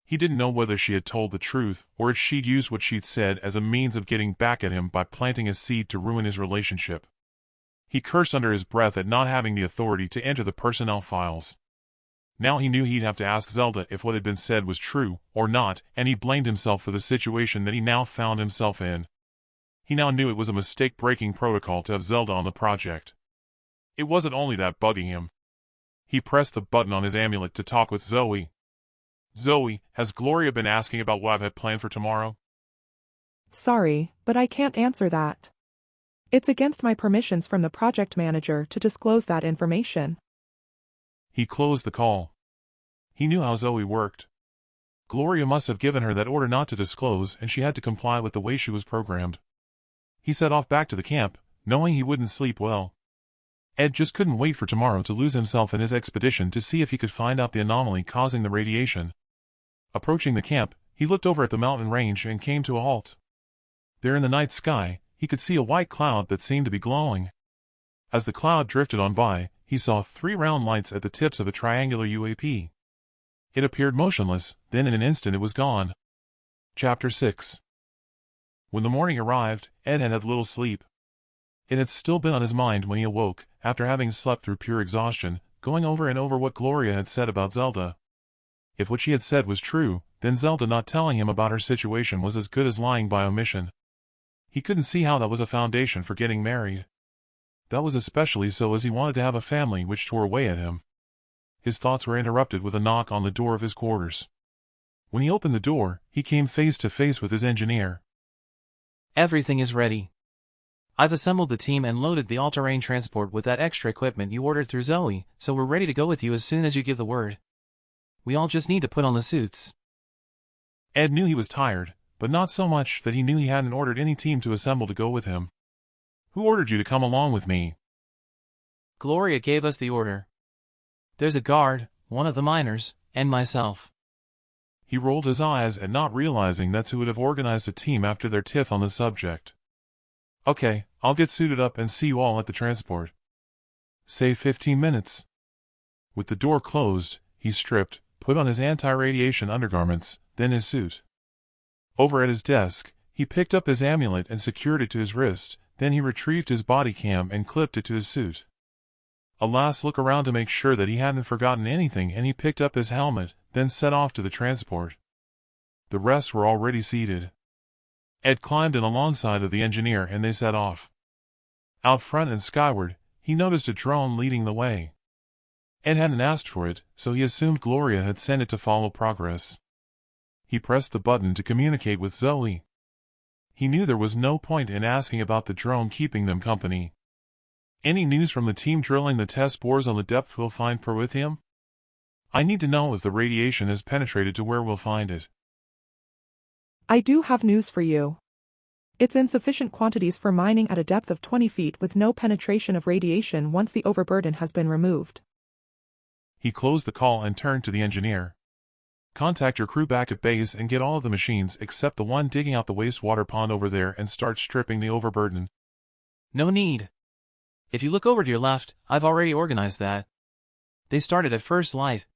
He didn't know whether she had told the truth, or if she'd used what she'd said as a means of getting back at him by planting a seed to ruin his relationship. He cursed under his breath at not having the authority to enter the personnel files. Now he knew he'd have to ask Zelda if what had been said was true or not, and he blamed himself for the situation that he now found himself in. He now knew it was a mistake breaking protocol to have Zelda on the project. It wasn't only that bugging him. He pressed the button on his amulet to talk with Zoe. Zoe, has Gloria been asking about what I've had planned for tomorrow? Sorry, but I can't answer that. It's against my permissions from the project manager to disclose that information. He closed the call. He knew how Zoe worked. Gloria must have given her that order not to disclose, and she had to comply with the way she was programmed. He set off back to the camp, knowing he wouldn't sleep well. Ed just couldn't wait for tomorrow to lose himself in his expedition to see if he could find out the anomaly causing the radiation. Approaching the camp, he looked over at the mountain range and came to a halt. There in the night sky, he could see a white cloud that seemed to be glowing. As the cloud drifted on by, he saw 3 round lights at the tips of a triangular UAP. It appeared motionless, then in an instant it was gone. Chapter 6. When the morning arrived, Ed had had little sleep. It had still been on his mind when he awoke, after having slept through pure exhaustion, going over and over what Gloria had said about Zelda. If what she had said was true, then Zelda not telling him about her situation was as good as lying by omission. He couldn't see how that was a foundation for getting married. That was especially so as he wanted to have a family which tore away at him. His thoughts were interrupted with a knock on the door of his quarters. When he opened the door, he came face to face with his engineer. Everything is ready. I've assembled the team and loaded the all-terrain transport with that extra equipment you ordered through Zoe, so we're ready to go with you as soon as you give the word. We all just need to put on the suits. Ed knew he was tired, but not so much that he knew he hadn't ordered any team to assemble to go with him. Who ordered you to come along with me? Gloria gave us the order. There's a guard, one of the miners, and myself. He rolled his eyes at not realizing that's who would have organized a team after their tiff on the subject. Okay, I'll get suited up and see you all at the transport. Say 15 minutes. With the door closed, he stripped, put on his anti-radiation undergarments, then his suit. Over at his desk, he picked up his amulet and secured it to his wrist, then he retrieved his body cam and clipped it to his suit. A last look around to make sure that he hadn't forgotten anything, and he picked up his helmet, then set off to the transport. The rest were already seated. Ed climbed in alongside of the engineer and they set off. Out front and skyward, he noticed a drone leading the way. Ed hadn't asked for it, so he assumed Gloria had sent it to follow progress. He pressed the button to communicate with Zoe. He knew there was no point in asking about the drone keeping them company. Any news from the team drilling the test bores on the depth we'll find Proithium? I need to know if the radiation has penetrated to where we'll find it. I do have news for you. It's in sufficient quantities for mining at a depth of 20 feet with no penetration of radiation once the overburden has been removed. He closed the call and turned to the engineer. Contact your crew back at base and get all of the machines except the one digging out the wastewater pond over there and start stripping the overburden. No need. If you look over to your left, I've already organized that. They started at first light.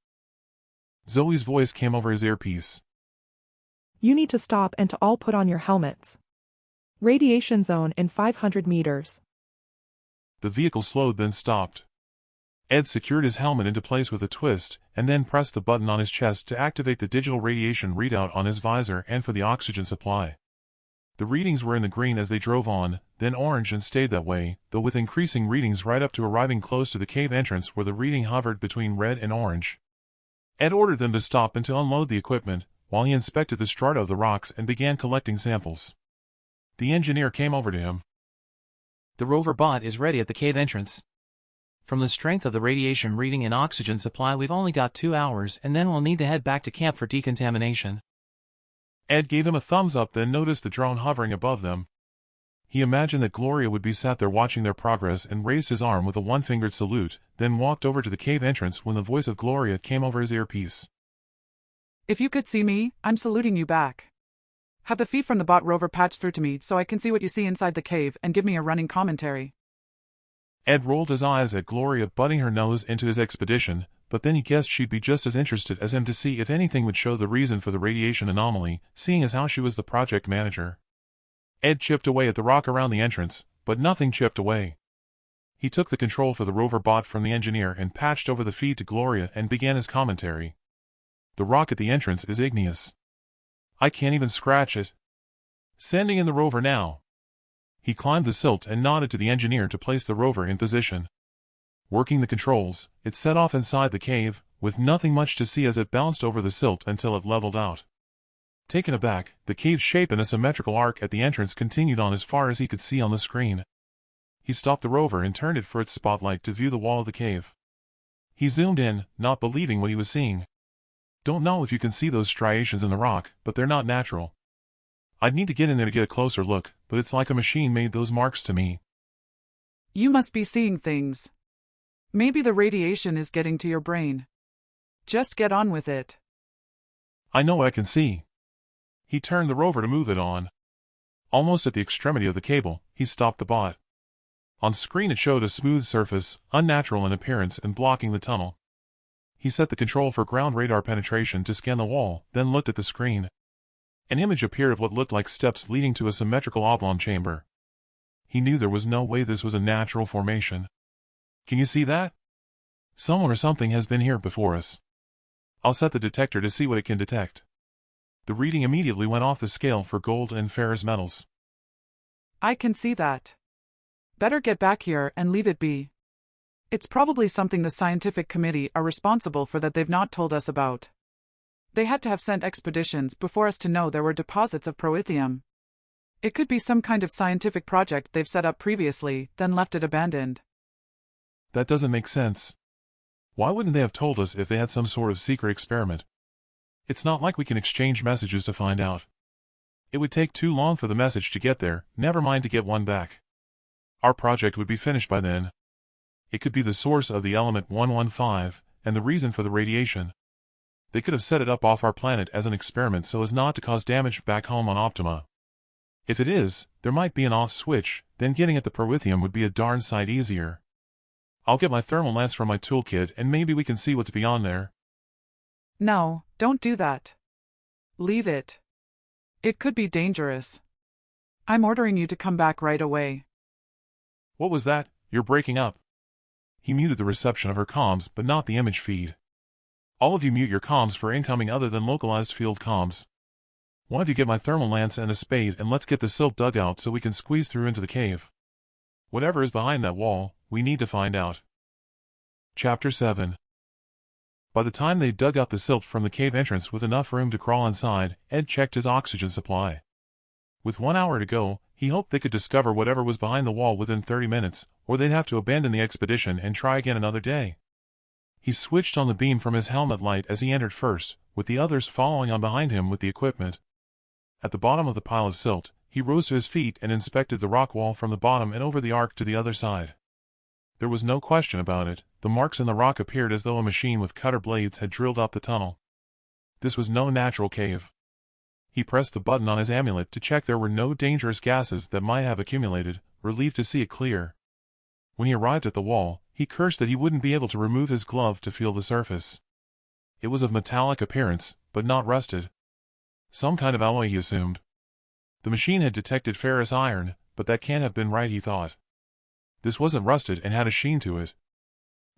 Zoe's voice came over his earpiece. You need to stop and to all put on your helmets. Radiation zone in 500 meters. The vehicle slowed then stopped. Ed secured his helmet into place with a twist, and then pressed the button on his chest to activate the digital radiation readout on his visor and for the oxygen supply. The readings were in the green as they drove on, then orange and stayed that way, though with increasing readings right up to arriving close to the cave entrance where the reading hovered between red and orange. Ed ordered them to stop and to unload the equipment, while he inspected the strata of the rocks and began collecting samples. The engineer came over to him. The rover bot is ready at the cave entrance. From the strength of the radiation reading and oxygen supply, we've only got 2 hours, and then we'll need to head back to camp for decontamination. Ed gave him a thumbs up, then noticed the drone hovering above them. He imagined that Gloria would be sat there watching their progress and raised his arm with a one-fingered salute, then walked over to the cave entrance when the voice of Gloria came over his earpiece. If you could see me, I'm saluting you back. Have the feed from the bot rover patched through to me so I can see what you see inside the cave and give me a running commentary. Ed rolled his eyes at Gloria butting her nose into his expedition, but then he guessed she'd be just as interested as him to see if anything would show the reason for the radiation anomaly, seeing as how she was the project manager. Ed chipped away at the rock around the entrance, but nothing chipped away. He took the control for the rover bot from the engineer and patched over the feed to Gloria and began his commentary. The rock at the entrance is igneous. I can't even scratch it. Sending in the rover now. He climbed the silt and nodded to the engineer to place the rover in position. Working the controls, it set off inside the cave, with nothing much to see as it bounced over the silt until it leveled out. Taken aback, the cave's shape in a symmetrical arc at the entrance continued on as far as he could see on the screen. He stopped the rover and turned it for its spotlight to view the wall of the cave. He zoomed in, not believing what he was seeing. Don't know if you can see those striations in the rock, but they're not natural. I'd need to get in there to get a closer look, but it's like a machine made those marks to me. You must be seeing things. Maybe the radiation is getting to your brain. Just get on with it. I know what I can see. He turned the rover to move it on. Almost at the extremity of the cable, he stopped the bot. On screen it showed a smooth surface, unnatural in appearance and blocking the tunnel. He set the control for ground radar penetration to scan the wall, then looked at the screen. An image appeared of what looked like steps leading to a symmetrical oblong chamber. He knew there was no way this was a natural formation. Can you see that? Someone or something has been here before us. I'll set the detector to see what it can detect. The reading immediately went off the scale for gold and ferrous metals. I can see that. Better get back here and leave it be. It's probably something the scientific committee are responsible for that they've not told us about. They had to have sent expeditions before us to know there were deposits of proethium. It could be some kind of scientific project they've set up previously, then left it abandoned. That doesn't make sense. Why wouldn't they have told us if they had some sort of secret experiment? It's not like we can exchange messages to find out. It would take too long for the message to get there, never mind to get one back. Our project would be finished by then. It could be the source of the element 115, and the reason for the radiation. They could have set it up off our planet as an experiment so as not to cause damage back home on Optima. If it is, there might be an off switch, then getting at the proethium would be a darn sight easier. I'll get my thermal lance from my toolkit and maybe we can see what's beyond there. No, don't do that. Leave it. It could be dangerous. I'm ordering you to come back right away. What was that? You're breaking up. He muted the reception of her comms, but not the image feed. All of you mute your comms for incoming other than localized field comms. One of you get my thermal lance and a spade and let's get the silt dug out so we can squeeze through into the cave. Whatever is behind that wall, we need to find out. Chapter 7. By the time they dug out the silt from the cave entrance with enough room to crawl inside, Ed checked his oxygen supply. With 1 hour to go, he hoped they could discover whatever was behind the wall within 30 minutes, or they'd have to abandon the expedition and try again another day. He switched on the beam from his helmet light as he entered first, with the others following on behind him with the equipment. At the bottom of the pile of silt, he rose to his feet and inspected the rock wall from the bottom and over the arc to the other side. There was no question about it, the marks in the rock appeared as though a machine with cutter blades had drilled out the tunnel. This was no natural cave. He pressed the button on his amulet to check there were no dangerous gases that might have accumulated, relieved to see it clear. When he arrived at the wall, he cursed that he wouldn't be able to remove his glove to feel the surface. It was of metallic appearance, but not rusted. Some kind of alloy, he assumed. The machine had detected ferrous iron, but that can't have been right, he thought. This wasn't rusted and had a sheen to it.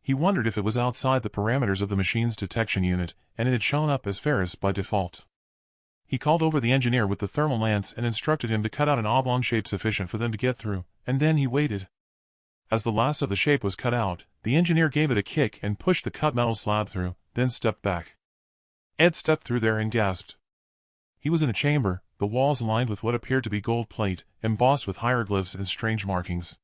He wondered if it was outside the parameters of the machine's detection unit, and it had shown up as ferrous by default. He called over the engineer with the thermal lance and instructed him to cut out an oblong shape sufficient for them to get through, and then he waited. As the last of the shape was cut out, the engineer gave it a kick and pushed the cut metal slab through, then stepped back. Ed stepped through there and gasped. He was in a chamber, the walls lined with what appeared to be gold plate, embossed with hieroglyphs and strange markings.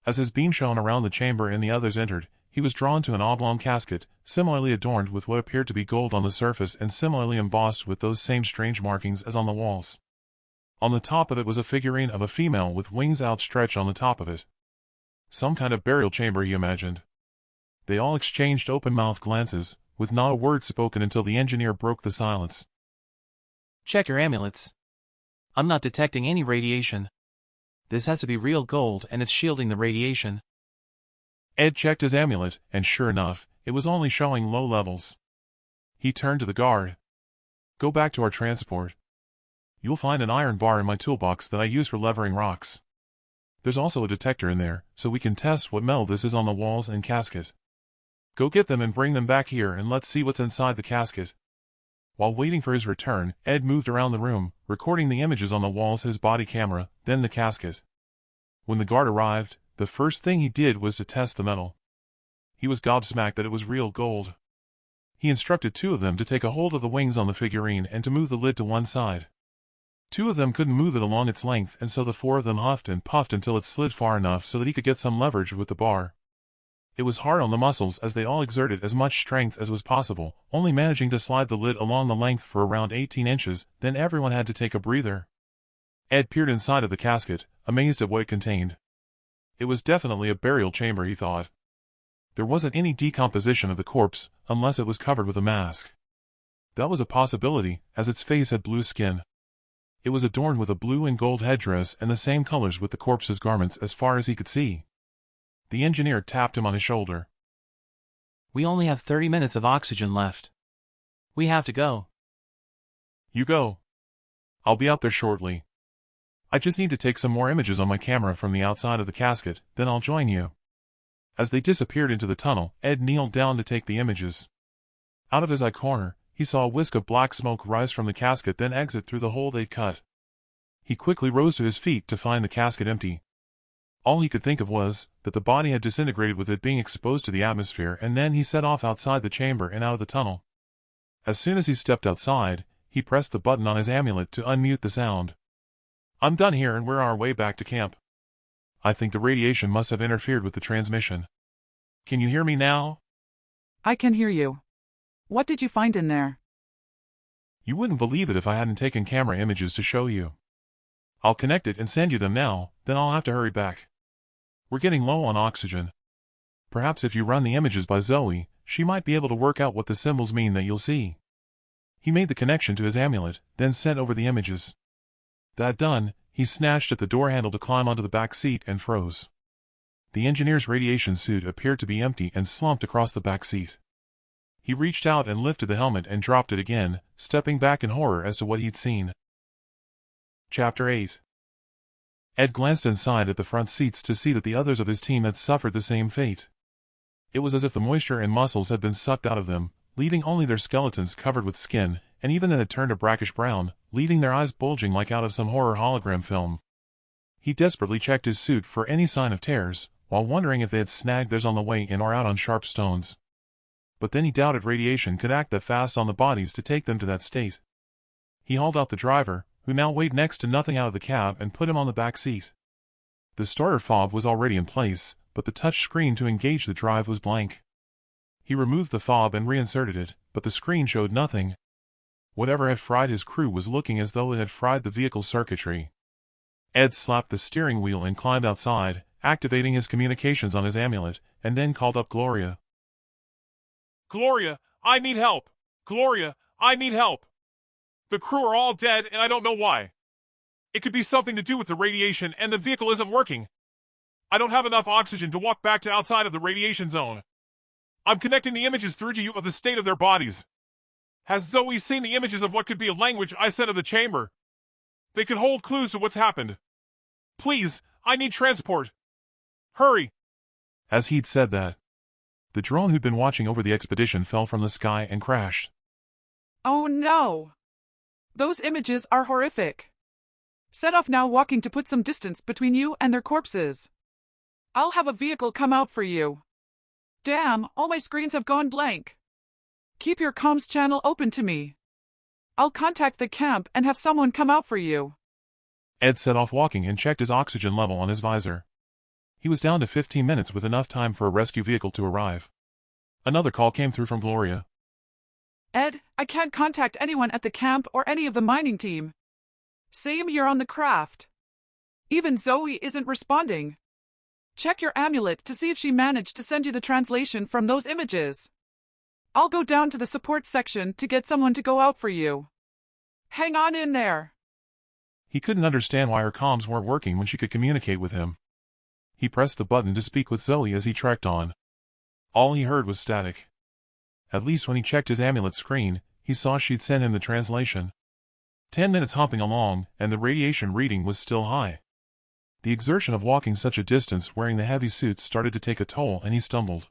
As his beam shone around the chamber and the others entered, he was drawn to an oblong casket, similarly adorned with what appeared to be gold on the surface and similarly embossed with those same strange markings as on the walls. On the top of it was a figurine of a female with wings outstretched on the top of it. Some kind of burial chamber, he imagined. They all exchanged open-mouthed glances, with not a word spoken until the engineer broke the silence. Check your amulets. I'm not detecting any radiation. This has to be real gold and it's shielding the radiation. Ed checked his amulet, and sure enough, it was only showing low levels. He turned to the guard. Go back to our transport. You'll find an iron bar in my toolbox that I use for levering rocks. There's also a detector in there, so we can test what metal this is on the walls and casket. Go get them and bring them back here and let's see what's inside the casket. While waiting for his return, Ed moved around the room, recording the images on the walls, his body camera, then the casket. When the guard arrived, the first thing he did was to test the metal. He was gobsmacked that it was real gold. He instructed 2 of them to take a hold of the wings on the figurine and to move the lid to one side. 2 of them couldn't move it along its length, and so the 4 of them huffed and puffed until it slid far enough so that he could get some leverage with the bar. It was hard on the muscles as they all exerted as much strength as was possible, only managing to slide the lid along the length for around 18 inches, then everyone had to take a breather. Ed peered inside of the casket, amazed at what it contained. It was definitely a burial chamber, he thought. There wasn't any decomposition of the corpse, unless it was covered with a mask. That was a possibility, as its face had blue skin. It was adorned with a blue and gold headdress and the same colors with the corpse's garments as far as he could see. The engineer tapped him on his shoulder. We only have 30 minutes of oxygen left. We have to go. You go. I'll be out there shortly. I just need to take some more images on my camera from the outside of the casket, then I'll join you. As they disappeared into the tunnel, Ed kneeled down to take the images. Out of his eye corner, he saw a whisk of black smoke rise from the casket then exit through the hole they'd cut. He quickly rose to his feet to find the casket empty. All he could think of was that the body had disintegrated with it being exposed to the atmosphere, and then he set off outside the chamber and out of the tunnel. As soon as he stepped outside, he pressed the button on his amulet to unmute the sound. I'm done here and we're on our way back to camp. I think the radiation must have interfered with the transmission. Can you hear me now? I can hear you. What did you find in there? You wouldn't believe it if I hadn't taken camera images to show you. I'll connect it and send you them now, then I'll have to hurry back. We're getting low on oxygen. Perhaps if you run the images by Zoe, she might be able to work out what the symbols mean that you'll see. He made the connection to his amulet, then sent over the images. That done, he snatched at the door handle to climb onto the back seat and froze. The engineer's radiation suit appeared to be empty and slumped across the back seat. He reached out and lifted the helmet and dropped it again, stepping back in horror as to what he'd seen. Chapter 8. Ed glanced inside at the front seats to see that the others of his team had suffered the same fate. It was as if the moisture and muscles had been sucked out of them, leaving only their skeletons covered with skin, and even then had turned a brackish brown, leaving their eyes bulging like out of some horror hologram film. He desperately checked his suit for any sign of tears, while wondering if they had snagged theirs on the way in or out on sharp stones. But then he doubted radiation could act that fast on the bodies to take them to that state. He hauled out the driver, who now weighed next to nothing, out of the cab and put him on the back seat. The starter fob was already in place, but the touch screen to engage the drive was blank. He removed the fob and reinserted it, but the screen showed nothing. Whatever had fried his crew was looking as though it had fried the vehicle's circuitry. Ed slapped the steering wheel and climbed outside, activating his communications on his amulet, and then called up Gloria. Gloria, I need help! Gloria, I need help! The crew are all dead and I don't know why. It could be something to do with the radiation and the vehicle isn't working. I don't have enough oxygen to walk back to outside of the radiation zone. I'm connecting the images through to you of the state of their bodies. Has Zoe seen the images of what could be a language I sent of the chamber? They could hold clues to what's happened. Please, I need transport. Hurry! As he'd said that, the drone who'd been watching over the expedition fell from the sky and crashed. Oh no! Those images are horrific. Set off now, walking to put some distance between you and their corpses. I'll have a vehicle come out for you. Damn, all my screens have gone blank. Keep your comms channel open to me. I'll contact the camp and have someone come out for you. Ed set off walking and checked his oxygen level on his visor. He was down to 15 minutes with enough time for a rescue vehicle to arrive. Another call came through from Gloria. Ed, I can't contact anyone at the camp or any of the mining team. Same here on the craft. Even Zoe isn't responding. Check your amulet to see if she managed to send you the translation from those images. I'll go down to the support section to get someone to go out for you. Hang on in there. He couldn't understand why her comms weren't working when she could communicate with him. He pressed the button to speak with Zoe as he trekked on. All he heard was static. At least when he checked his amulet screen, he saw she'd sent him the translation. 10 minutes hopping along, and the radiation reading was still high. The exertion of walking such a distance wearing the heavy suits started to take a toll, and he stumbled.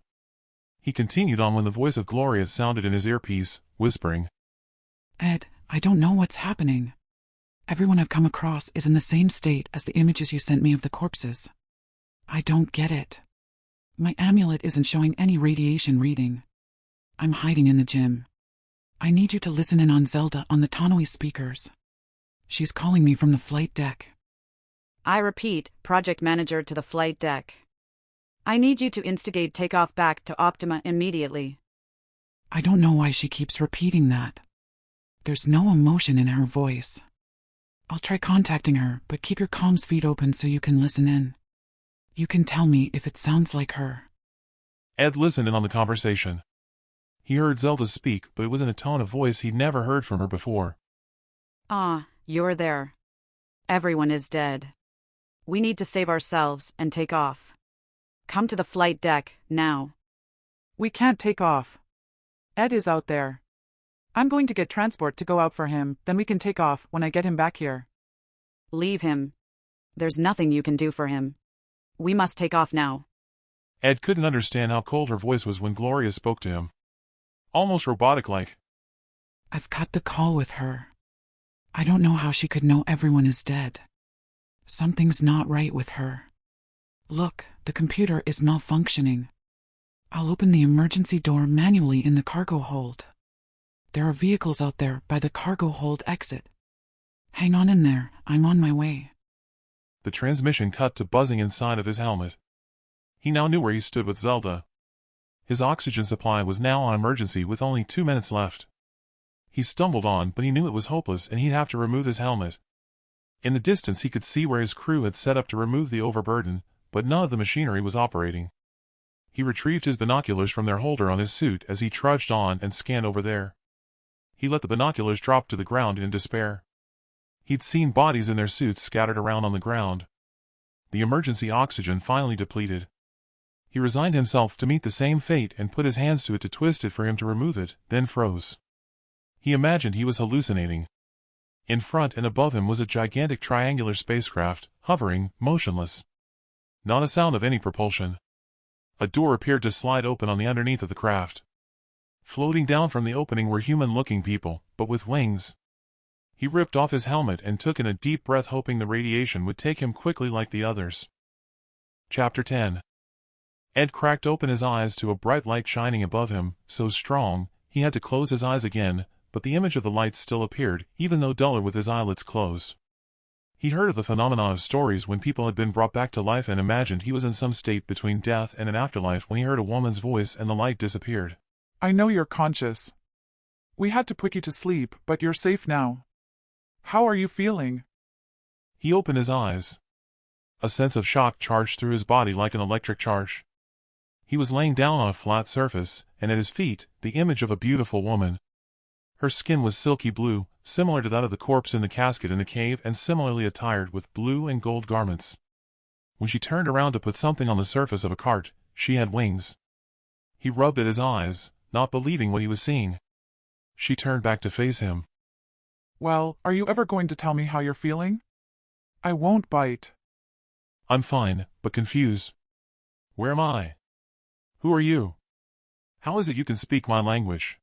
He continued on when the voice of Gloria sounded in his earpiece, whispering, Ed, I don't know what's happening. Everyone I've come across is in the same state as the images you sent me of the corpses. I don't get it. My amulet isn't showing any radiation reading. I'm hiding in the gym. I need you to listen in on Zelda on the Tannoy speakers. She's calling me from the flight deck. I repeat, Project Manager to the flight deck. I need you to instigate takeoff back to Optima immediately. I don't know why she keeps repeating that. There's no emotion in her voice. I'll try contacting her, but keep your comms feed open so you can listen in. You can tell me if it sounds like her. Ed listened in on the conversation. He heard Zelda speak, but it was in a tone of voice he'd never heard from her before. You're there. Everyone is dead. We need to save ourselves and take off. Come to the flight deck, now. We can't take off. Ed is out there. I'm going to get transport to go out for him, then we can take off when I get him back here. Leave him. There's nothing you can do for him. We must take off now. Ed couldn't understand how cold her voice was when Gloria spoke to him. Almost robotic-like. I've got the call with her. I don't know how she could know everyone is dead. Something's not right with her. Look, the computer is malfunctioning. I'll open the emergency door manually in the cargo hold. There are vehicles out there by the cargo hold exit. Hang on in there, I'm on my way. The transmission cut to buzzing inside of his helmet. He now knew where he stood with Zelda. His oxygen supply was now on emergency with only 2 minutes left. He stumbled on, but he knew it was hopeless and he'd have to remove his helmet. In the distance he could see where his crew had set up to remove the overburden, but none of the machinery was operating. He retrieved his binoculars from their holder on his suit as he trudged on and scanned over there. He let the binoculars drop to the ground in despair. He'd seen bodies in their suits scattered around on the ground. The emergency oxygen finally depleted. He resigned himself to meet the same fate and put his hands to it to twist it for him to remove it, then froze. He imagined he was hallucinating. In front and above him was a gigantic triangular spacecraft, hovering, motionless. Not a sound of any propulsion. A door appeared to slide open on the underneath of the craft. Floating down from the opening were human-looking people, but with wings. He ripped off his helmet and took in a deep breath, hoping the radiation would take him quickly like the others. Chapter 10. Ed cracked open his eyes to a bright light shining above him, so strong, he had to close his eyes again, but the image of the light still appeared, even though duller with his eyelids closed. He heard of the phenomenon of stories when people had been brought back to life and imagined he was in some state between death and an afterlife when he heard a woman's voice and the light disappeared. I know you're conscious. We had to put you to sleep, but you're safe now. How are you feeling? He opened his eyes. A sense of shock charged through his body like an electric charge. He was laying down on a flat surface, and at his feet, the image of a beautiful woman. Her skin was silky blue, similar to that of the corpse in the casket in the cave and similarly attired with blue and gold garments. When she turned around to put something on the surface of a cart, she had wings. He rubbed at his eyes, not believing what he was seeing. She turned back to face him. Well, are you ever going to tell me how you're feeling? I won't bite. I'm fine, but confused. Where am I? Who are you? How is it you can speak my language?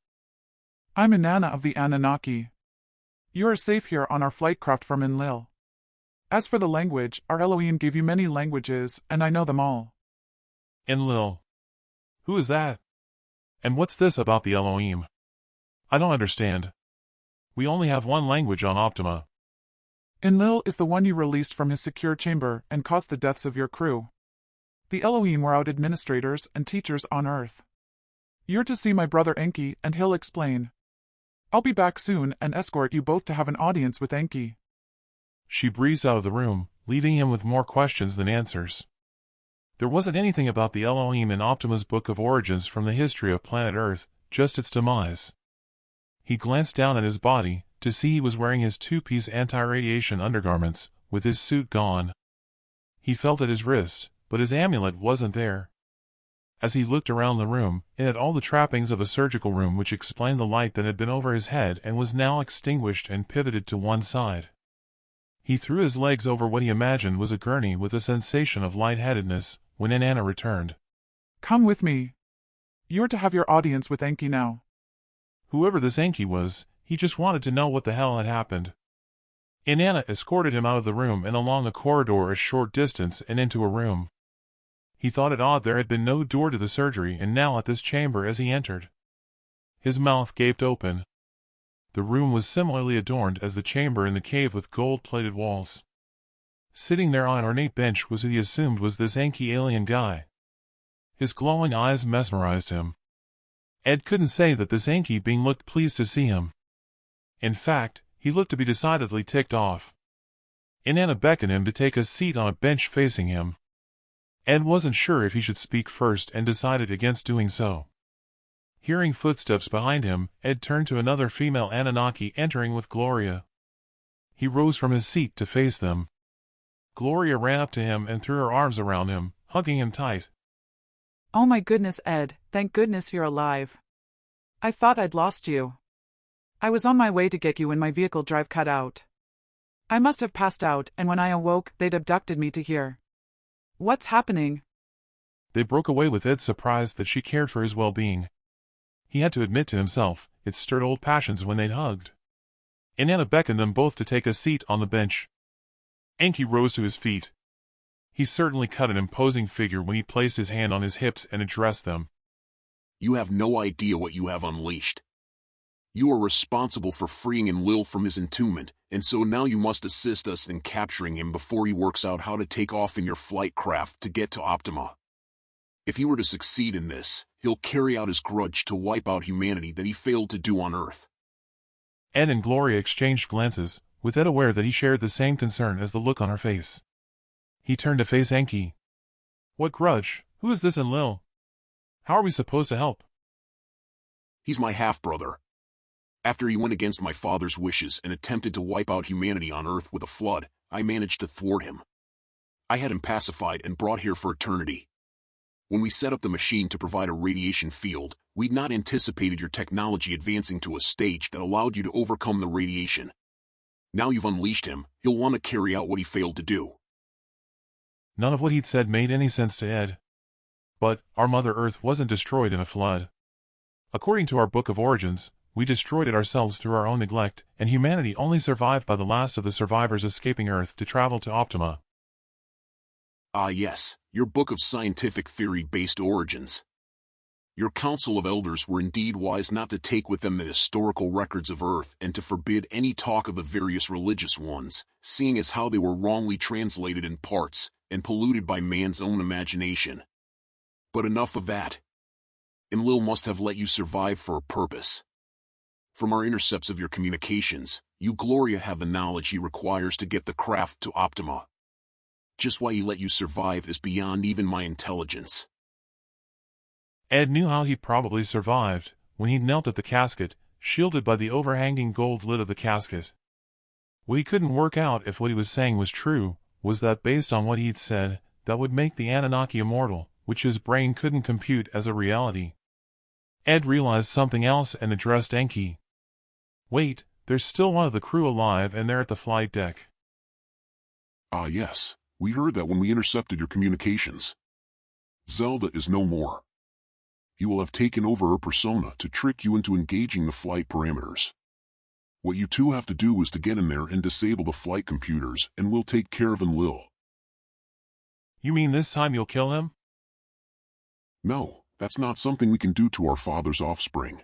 I'm Inanna of the Anunnaki. You are safe here on our flight craft from Enlil. As for the language, our Elohim gave you many languages, and I know them all. Enlil. Who is that? And what's this about the Elohim? I don't understand. We only have one language on Optima. Enlil is the one you released from his secure chamber and caused the deaths of your crew. The Elohim were out administrators and teachers on Earth. You're to see my brother Enki, and he'll explain. I'll be back soon and escort you both to have an audience with Enki. She breezed out of the room, leaving him with more questions than answers. There wasn't anything about the Elohim in Optima's Book of Origins from the history of planet Earth, just its demise. He glanced down at his body, to see he was wearing his two-piece anti-radiation undergarments, with his suit gone. He felt at his wrist, but his amulet wasn't there. As he looked around the room, it had all the trappings of a surgical room, which explained the light that had been over his head and was now extinguished and pivoted to one side. He threw his legs over what he imagined was a gurney with a sensation of lightheadedness, when Inanna returned. Come with me. You're to have your audience with Enki now. Whoever this Enki was, he just wanted to know what the hell had happened. Inanna escorted him out of the room and along a corridor a short distance and into a room. He thought it odd there had been no door to the surgery and now at this chamber as he entered. His mouth gaped open. The room was similarly adorned as the chamber in the cave with gold-plated walls. Sitting there on an ornate bench was who he assumed was this Enki alien guy. His glowing eyes mesmerized him. Ed couldn't say that this Enki being looked pleased to see him. In fact, he looked to be decidedly ticked off. Inanna beckoned him to take a seat on a bench facing him. Ed wasn't sure if he should speak first and decided against doing so. Hearing footsteps behind him, Ed turned to another female Anunnaki entering with Gloria. He rose from his seat to face them. Gloria ran up to him and threw her arms around him, hugging him tight. Oh my goodness, Ed, thank goodness you're alive. I thought I'd lost you. I was on my way to get you when my vehicle drive cut out. I must have passed out, and when I awoke, they'd abducted me to here. What's happening? They broke away with Ed surprised that she cared for his well-being. He had to admit to himself, it stirred old passions when they'd hugged. Inanna beckoned them both to take a seat on the bench. Enki rose to his feet. He certainly cut an imposing figure when he placed his hand on his hips and addressed them. You have no idea what you have unleashed. You are responsible for freeing Enlil from his entombment, and so now you must assist us in capturing him before he works out how to take off in your flight craft to get to Optima. If he were to succeed in this, he'll carry out his grudge to wipe out humanity that he failed to do on Earth. Ed and Gloria exchanged glances, with Ed aware that he shared the same concern as the look on her face. He turned to face Enki. What grudge? Who is this Enlil? How are we supposed to help? He's my half-brother. After he went against my father's wishes and attempted to wipe out humanity on Earth with a flood, I managed to thwart him. I had him pacified and brought here for eternity. When we set up the machine to provide a radiation field, we'd not anticipated your technology advancing to a stage that allowed you to overcome the radiation. Now you've unleashed him, he'll want to carry out what he failed to do. None of what he'd said made any sense to Ed. But, our Mother Earth wasn't destroyed in a flood. According to our Book of Origins, we destroyed it ourselves through our own neglect, and humanity only survived by the last of the survivors escaping Earth to travel to Optima. Ah yes, your book of scientific theory-based origins. Your council of elders were indeed wise not to take with them the historical records of Earth and to forbid any talk of the various religious ones, seeing as how they were wrongly translated in parts, and polluted by man's own imagination. But enough of that. Enlil must have let you survive for a purpose. From our intercepts of your communications, you Gloria have the knowledge he requires to get the craft to Optima. Just why he let you survive is beyond even my intelligence. Ed knew how he probably survived, when he knelt at the casket, shielded by the overhanging gold lid of the casket. What he couldn't work out if what he was saying was true, was that based on what he'd said, that would make the Anunnaki immortal, which his brain couldn't compute as a reality. Ed realized something else and addressed Enki. Wait, there's still one of the crew alive and they're at the flight deck. Ah yes, we heard that when we intercepted your communications. Zelda is no more. He will have taken over her persona to trick you into engaging the flight parameters. What you two have to do is to get in there and disable the flight computers, and we'll take care of Enlil. You mean this time you'll kill him? No, that's not something we can do to our father's offspring.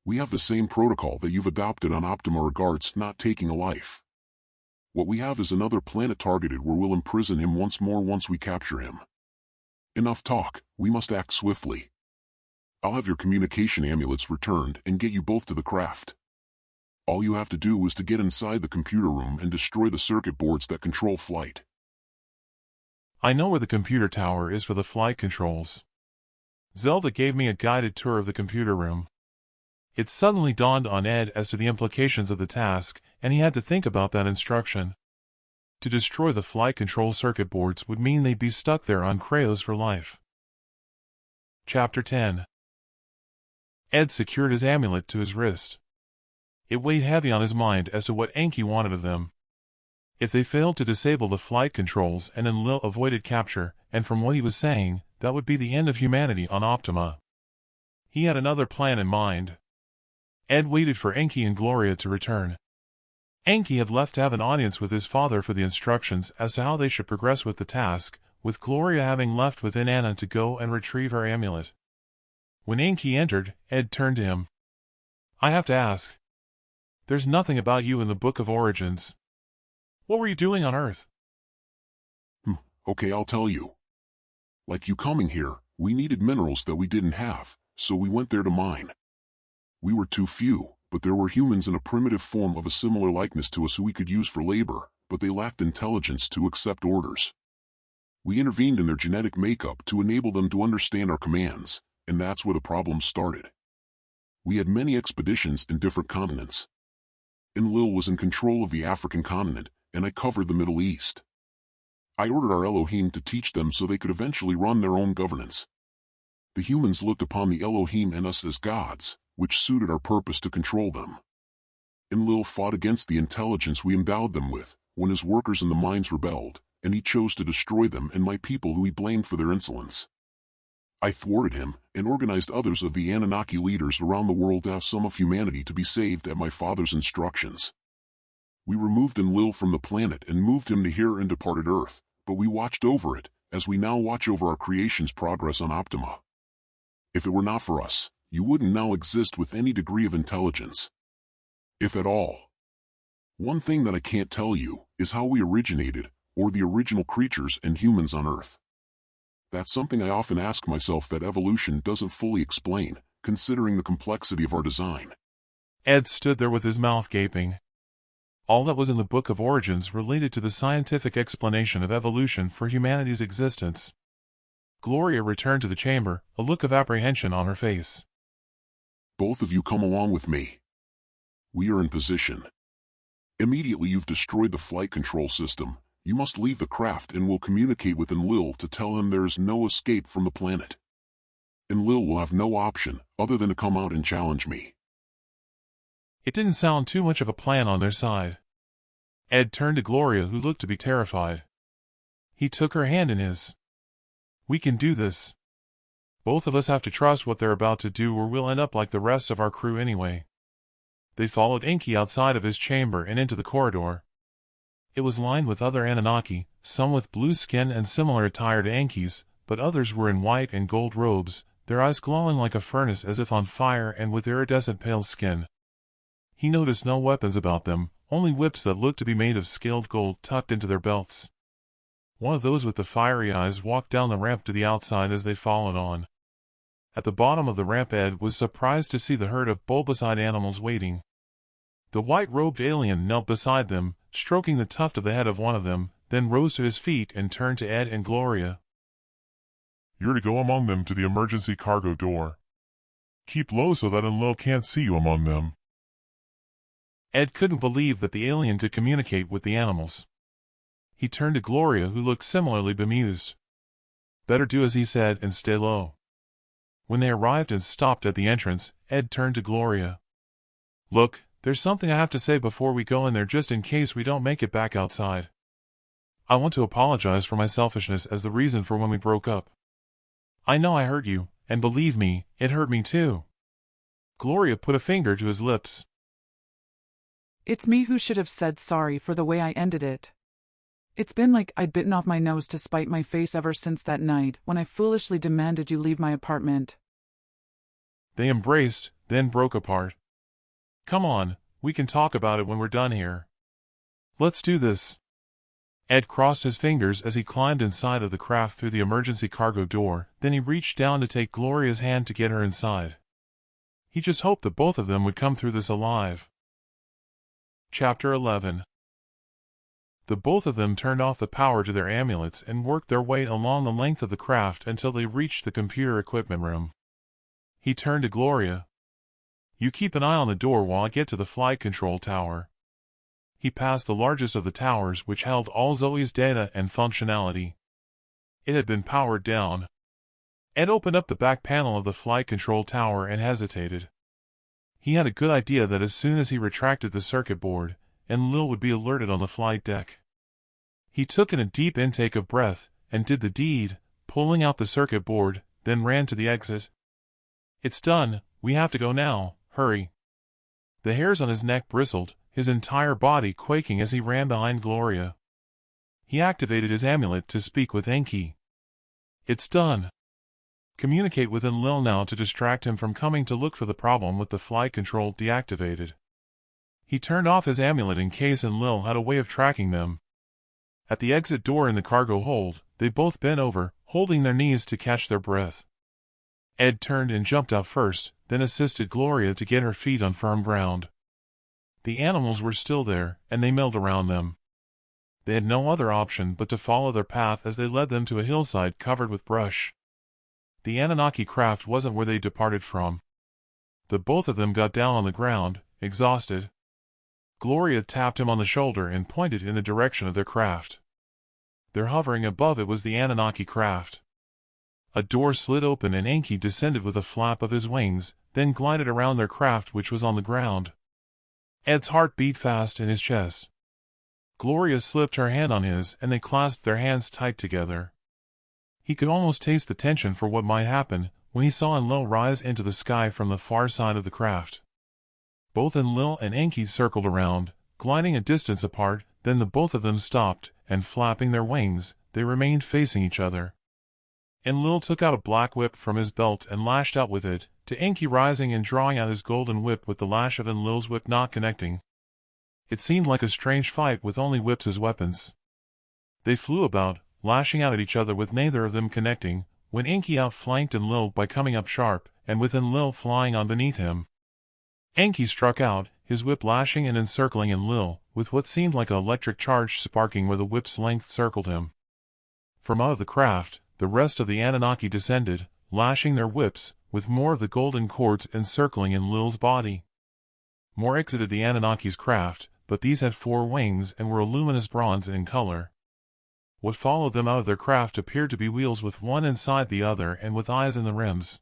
We have the same protocol that you've adopted on Optima regards not taking a life. What we have is another planet targeted where we'll imprison him once more once we capture him. Enough talk, we must act swiftly. I'll have your communication amulets returned and get you both to the craft. All you have to do is to get inside the computer room and destroy the circuit boards that control flight. I know where the computer tower is for the flight controls. Zelda gave me a guided tour of the computer room. It suddenly dawned on Ed as to the implications of the task, and he had to think about that instruction. To destroy the flight control circuit boards would mean they'd be stuck there on Kraos for life. Chapter 10. Ed secured his amulet to his wrist. It weighed heavy on his mind as to what Enki wanted of them. If they failed to disable the flight controls and Enlil avoided capture, and from what he was saying, that would be the end of humanity on Optima. He had another plan in mind. Ed waited for Enki and Gloria to return. Enki had left to have an audience with his father for the instructions as to how they should progress with the task, with Gloria having left with Inanna to go and retrieve her amulet. When Enki entered, Ed turned to him. "I have to ask. There's nothing about you in the Book of Origins. What were you doing on Earth?" Okay, I'll tell you. Like you coming here, we needed minerals that we didn't have, so we went there to mine. We were too few, but there were humans in a primitive form of a similar likeness to us who we could use for labor, but they lacked intelligence to accept orders. We intervened in their genetic makeup to enable them to understand our commands, and that's where the problem started. We had many expeditions in different continents. Enlil was in control of the African continent, and I covered the Middle East. I ordered our Elohim to teach them so they could eventually run their own governance. The humans looked upon the Elohim and us as gods, which suited our purpose to control them. Enlil fought against the intelligence we endowed them with, when his workers in the mines rebelled, and he chose to destroy them and my people who he blamed for their insolence. I thwarted him, and organized others of the Anunnaki leaders around the world to have some of humanity to be saved at my father's instructions. We removed Enlil from the planet and moved him to here and departed Earth, but we watched over it, as we now watch over our creation's progress on Optima. If it were not for us, you wouldn't now exist with any degree of intelligence. If at all. One thing that I can't tell you is how we originated, or the original creatures and humans on Earth. That's something I often ask myself that evolution doesn't fully explain, considering the complexity of our design. Ed stood there with his mouth gaping. All that was in the Book of Origins related to the scientific explanation of evolution for humanity's existence. Gloria returned to the chamber, a look of apprehension on her face. Both of you come along with me. We are in position. Immediately you've destroyed the flight control system. You must leave the craft and will communicate with Enlil to tell him there is no escape from the planet. Enlil will have no option other than to come out and challenge me. It didn't sound too much of a plan on their side. Ed turned to Gloria, who looked to be terrified. He took her hand in his. "We can do this. Both of us have to trust what they're about to do or we'll end up like the rest of our crew anyway." They followed Enki outside of his chamber and into the corridor. It was lined with other Anunnaki, some with blue skin and similar attire to Enki's, but others were in white and gold robes, their eyes glowing like a furnace as if on fire and with iridescent pale skin. He noticed no weapons about them, only whips that looked to be made of scaled gold tucked into their belts. One of those with the fiery eyes walked down the ramp to the outside as they followed on. At the bottom of the ramp, Ed was surprised to see the herd of bulbous-eyed animals waiting. The white-robed alien knelt beside them, stroking the tuft of the head of one of them, then rose to his feet and turned to Ed and Gloria. "You're to go among them to the emergency cargo door. Keep low so that Enlil can't see you among them." Ed couldn't believe that the alien could communicate with the animals. He turned to Gloria, who looked similarly bemused. "Better do as he said and stay low." When they arrived and stopped at the entrance, Ed turned to Gloria. "Look, there's something I have to say before we go in there just in case we don't make it back outside. I want to apologize for my selfishness as the reason for when we broke up. I know I hurt you, and believe me, it hurt me too." Gloria put a finger to his lips. It's me who should have said sorry for the way I ended it. It's been like I'd bitten off my nose to spite my face ever since that night when I foolishly demanded you leave my apartment. They embraced, then broke apart. "Come on, we can talk about it when we're done here. Let's do this." Ed crossed his fingers as he climbed inside of the craft through the emergency cargo door, then he reached down to take Gloria's hand to get her inside. He just hoped that both of them would come through this alive. Chapter 11. The both of them turned off the power to their amulets and worked their way along the length of the craft until they reached the computer equipment room. He turned to Gloria. You keep an eye on the door while I get to the flight control tower. He passed the largest of the towers, which held all Zoe's data and functionality. It had been powered down. Ed opened up the back panel of the flight control tower and hesitated. He had a good idea that as soon as he retracted the circuit board, Enlil would be alerted on the flight deck. He took in a deep intake of breath, and did the deed, pulling out the circuit board, then ran to the exit. It's done, we have to go now, hurry. The hairs on his neck bristled, his entire body quaking as he ran behind Gloria. He activated his amulet to speak with Enki. It's done. Communicate with Enlil now to distract him from coming to look for the problem with the flight control deactivated. He turned off his amulet in case Enlil had a way of tracking them. At the exit door in the cargo hold, they both bent over, holding their knees to catch their breath. Ed turned and jumped out first, then assisted Gloria to get her feet on firm ground. The animals were still there, and they milled around them. They had no other option but to follow their path as they led them to a hillside covered with brush. The Anunnaki craft wasn't where they departed from. The both of them got down on the ground, exhausted. Gloria tapped him on the shoulder and pointed in the direction of their craft. There hovering above it was the Anunnaki craft. A door slid open and Enki descended with a flap of his wings, then glided around their craft which was on the ground. Ed's heart beat fast in his chest. Gloria slipped her hand on his and they clasped their hands tight together. He could almost taste the tension for what might happen when he saw Enlil rise into the sky from the far side of the craft. Both Enlil and Enki circled around, gliding a distance apart, then the both of them stopped, and flapping their wings, they remained facing each other. Enlil took out a black whip from his belt and lashed out with it, to Enki rising and drawing out his golden whip with the lash of Enlil's whip not connecting. It seemed like a strange fight with only whips as weapons. They flew about, lashing out at each other with neither of them connecting, when Enki outflanked Enlil by coming up sharp, and with Enlil flying on beneath him. Enki struck out, his whip lashing and encircling Enlil, with what seemed like an electric charge sparking where the whip's length circled him. From out of the craft, the rest of the Anunnaki descended, lashing their whips, with more of the golden cords encircling Enlil's body. More exited the Anunnaki's craft, but these had 4 wings and were a luminous bronze in color. What followed them out of their craft appeared to be wheels with one inside the other and with eyes in the rims.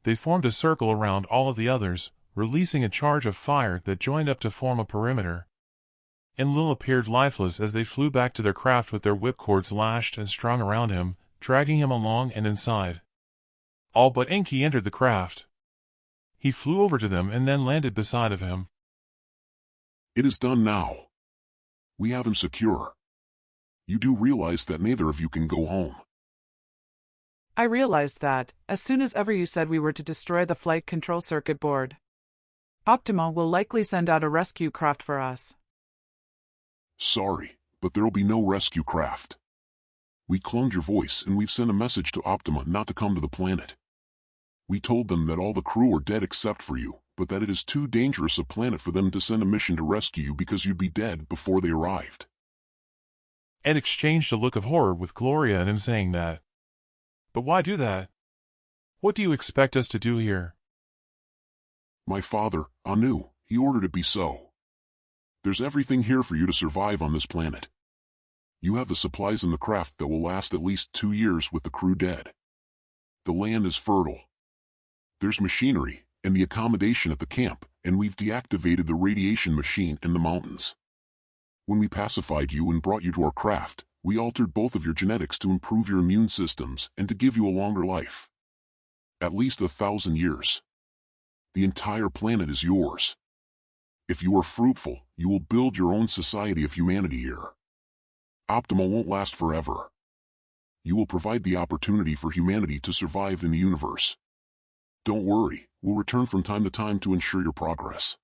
They formed a circle around all of the others, releasing a charge of fire that joined up to form a perimeter. Enlil appeared lifeless as they flew back to their craft with their whipcords lashed and strung around him, dragging him along and inside. All but Enki entered the craft. He flew over to them and then landed beside of him. It is done now. We have him secure. You do realize that neither of you can go home. I realized that, as soon as ever you said we were to destroy the flight control circuit board. Optima will likely send out a rescue craft for us. Sorry, but there'll be no rescue craft. We cloned your voice and we've sent a message to Optima not to come to the planet. We told them that all the crew are dead except for you, but that it is too dangerous a planet for them to send a mission to rescue you because you'd be dead before they arrived. Ed exchanged a look of horror with Gloria and him saying that. But why do that? What do you expect us to do here? My father, Anu, he ordered it be so. There's everything here for you to survive on this planet. You have the supplies and the craft that will last at least 2 years with the crew dead. The land is fertile. There's machinery, and the accommodation at the camp, and we've deactivated the radiation machine in the mountains. When we pacified you and brought you to our craft, we altered both of your genetics to improve your immune systems and to give you a longer life. At least 1,000 years. The entire planet is yours. If you are fruitful, you will build your own society of humanity here. Optima won't last forever. You will provide the opportunity for humanity to survive in the universe. Don't worry, we'll return from time to time to ensure your progress.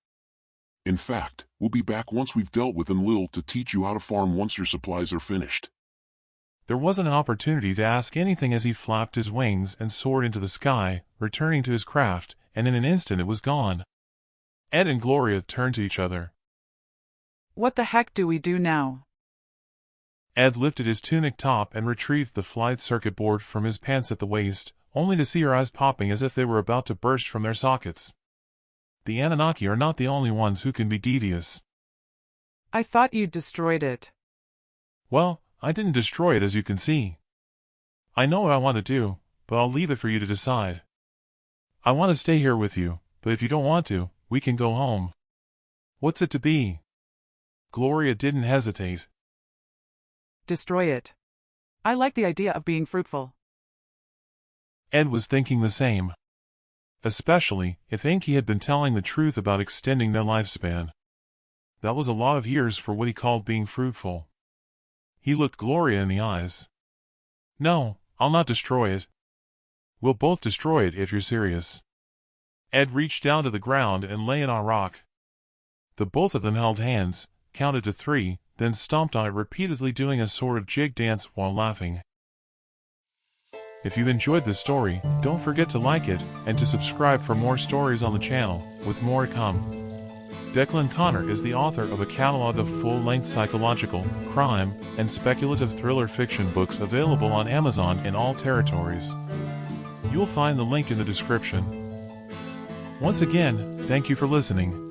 In fact, we'll be back once we've dealt with Enlil to teach you how to farm once your supplies are finished. There wasn't an opportunity to ask anything as he flapped his wings and soared into the sky, returning to his craft, and in an instant it was gone. Ed and Gloria turned to each other. What the heck do we do now? Ed lifted his tunic top and retrieved the flight circuit board from his pants at the waist, only to see her eyes popping as if they were about to burst from their sockets. The Anunnaki are not the only ones who can be devious. I thought you'd destroyed it. Well, I didn't destroy it as you can see. I know what I want to do, but I'll leave it for you to decide. I want to stay here with you, but if you don't want to, we can go home. What's it to be? Gloria didn't hesitate. Destroy it. I like the idea of being fruitful. Ed was thinking the same. Especially if Enki had been telling the truth about extending their lifespan. That was a lot of years for what he called being fruitful. He looked Gloria in the eyes. No, I'll not destroy it. We'll both destroy it if you're serious. Ed reached down to the ground and lay it on a rock. The both of them held hands, counted to 3, then stomped on it repeatedly, doing a sort of jig dance while laughing. If you've enjoyed this story, don't forget to like it, and to subscribe for more stories on the channel, with more to come. Declan Conner is the author of a catalog of full-length psychological, crime, and speculative thriller fiction books available on Amazon in all territories. You'll find the link in the description. Once again, thank you for listening.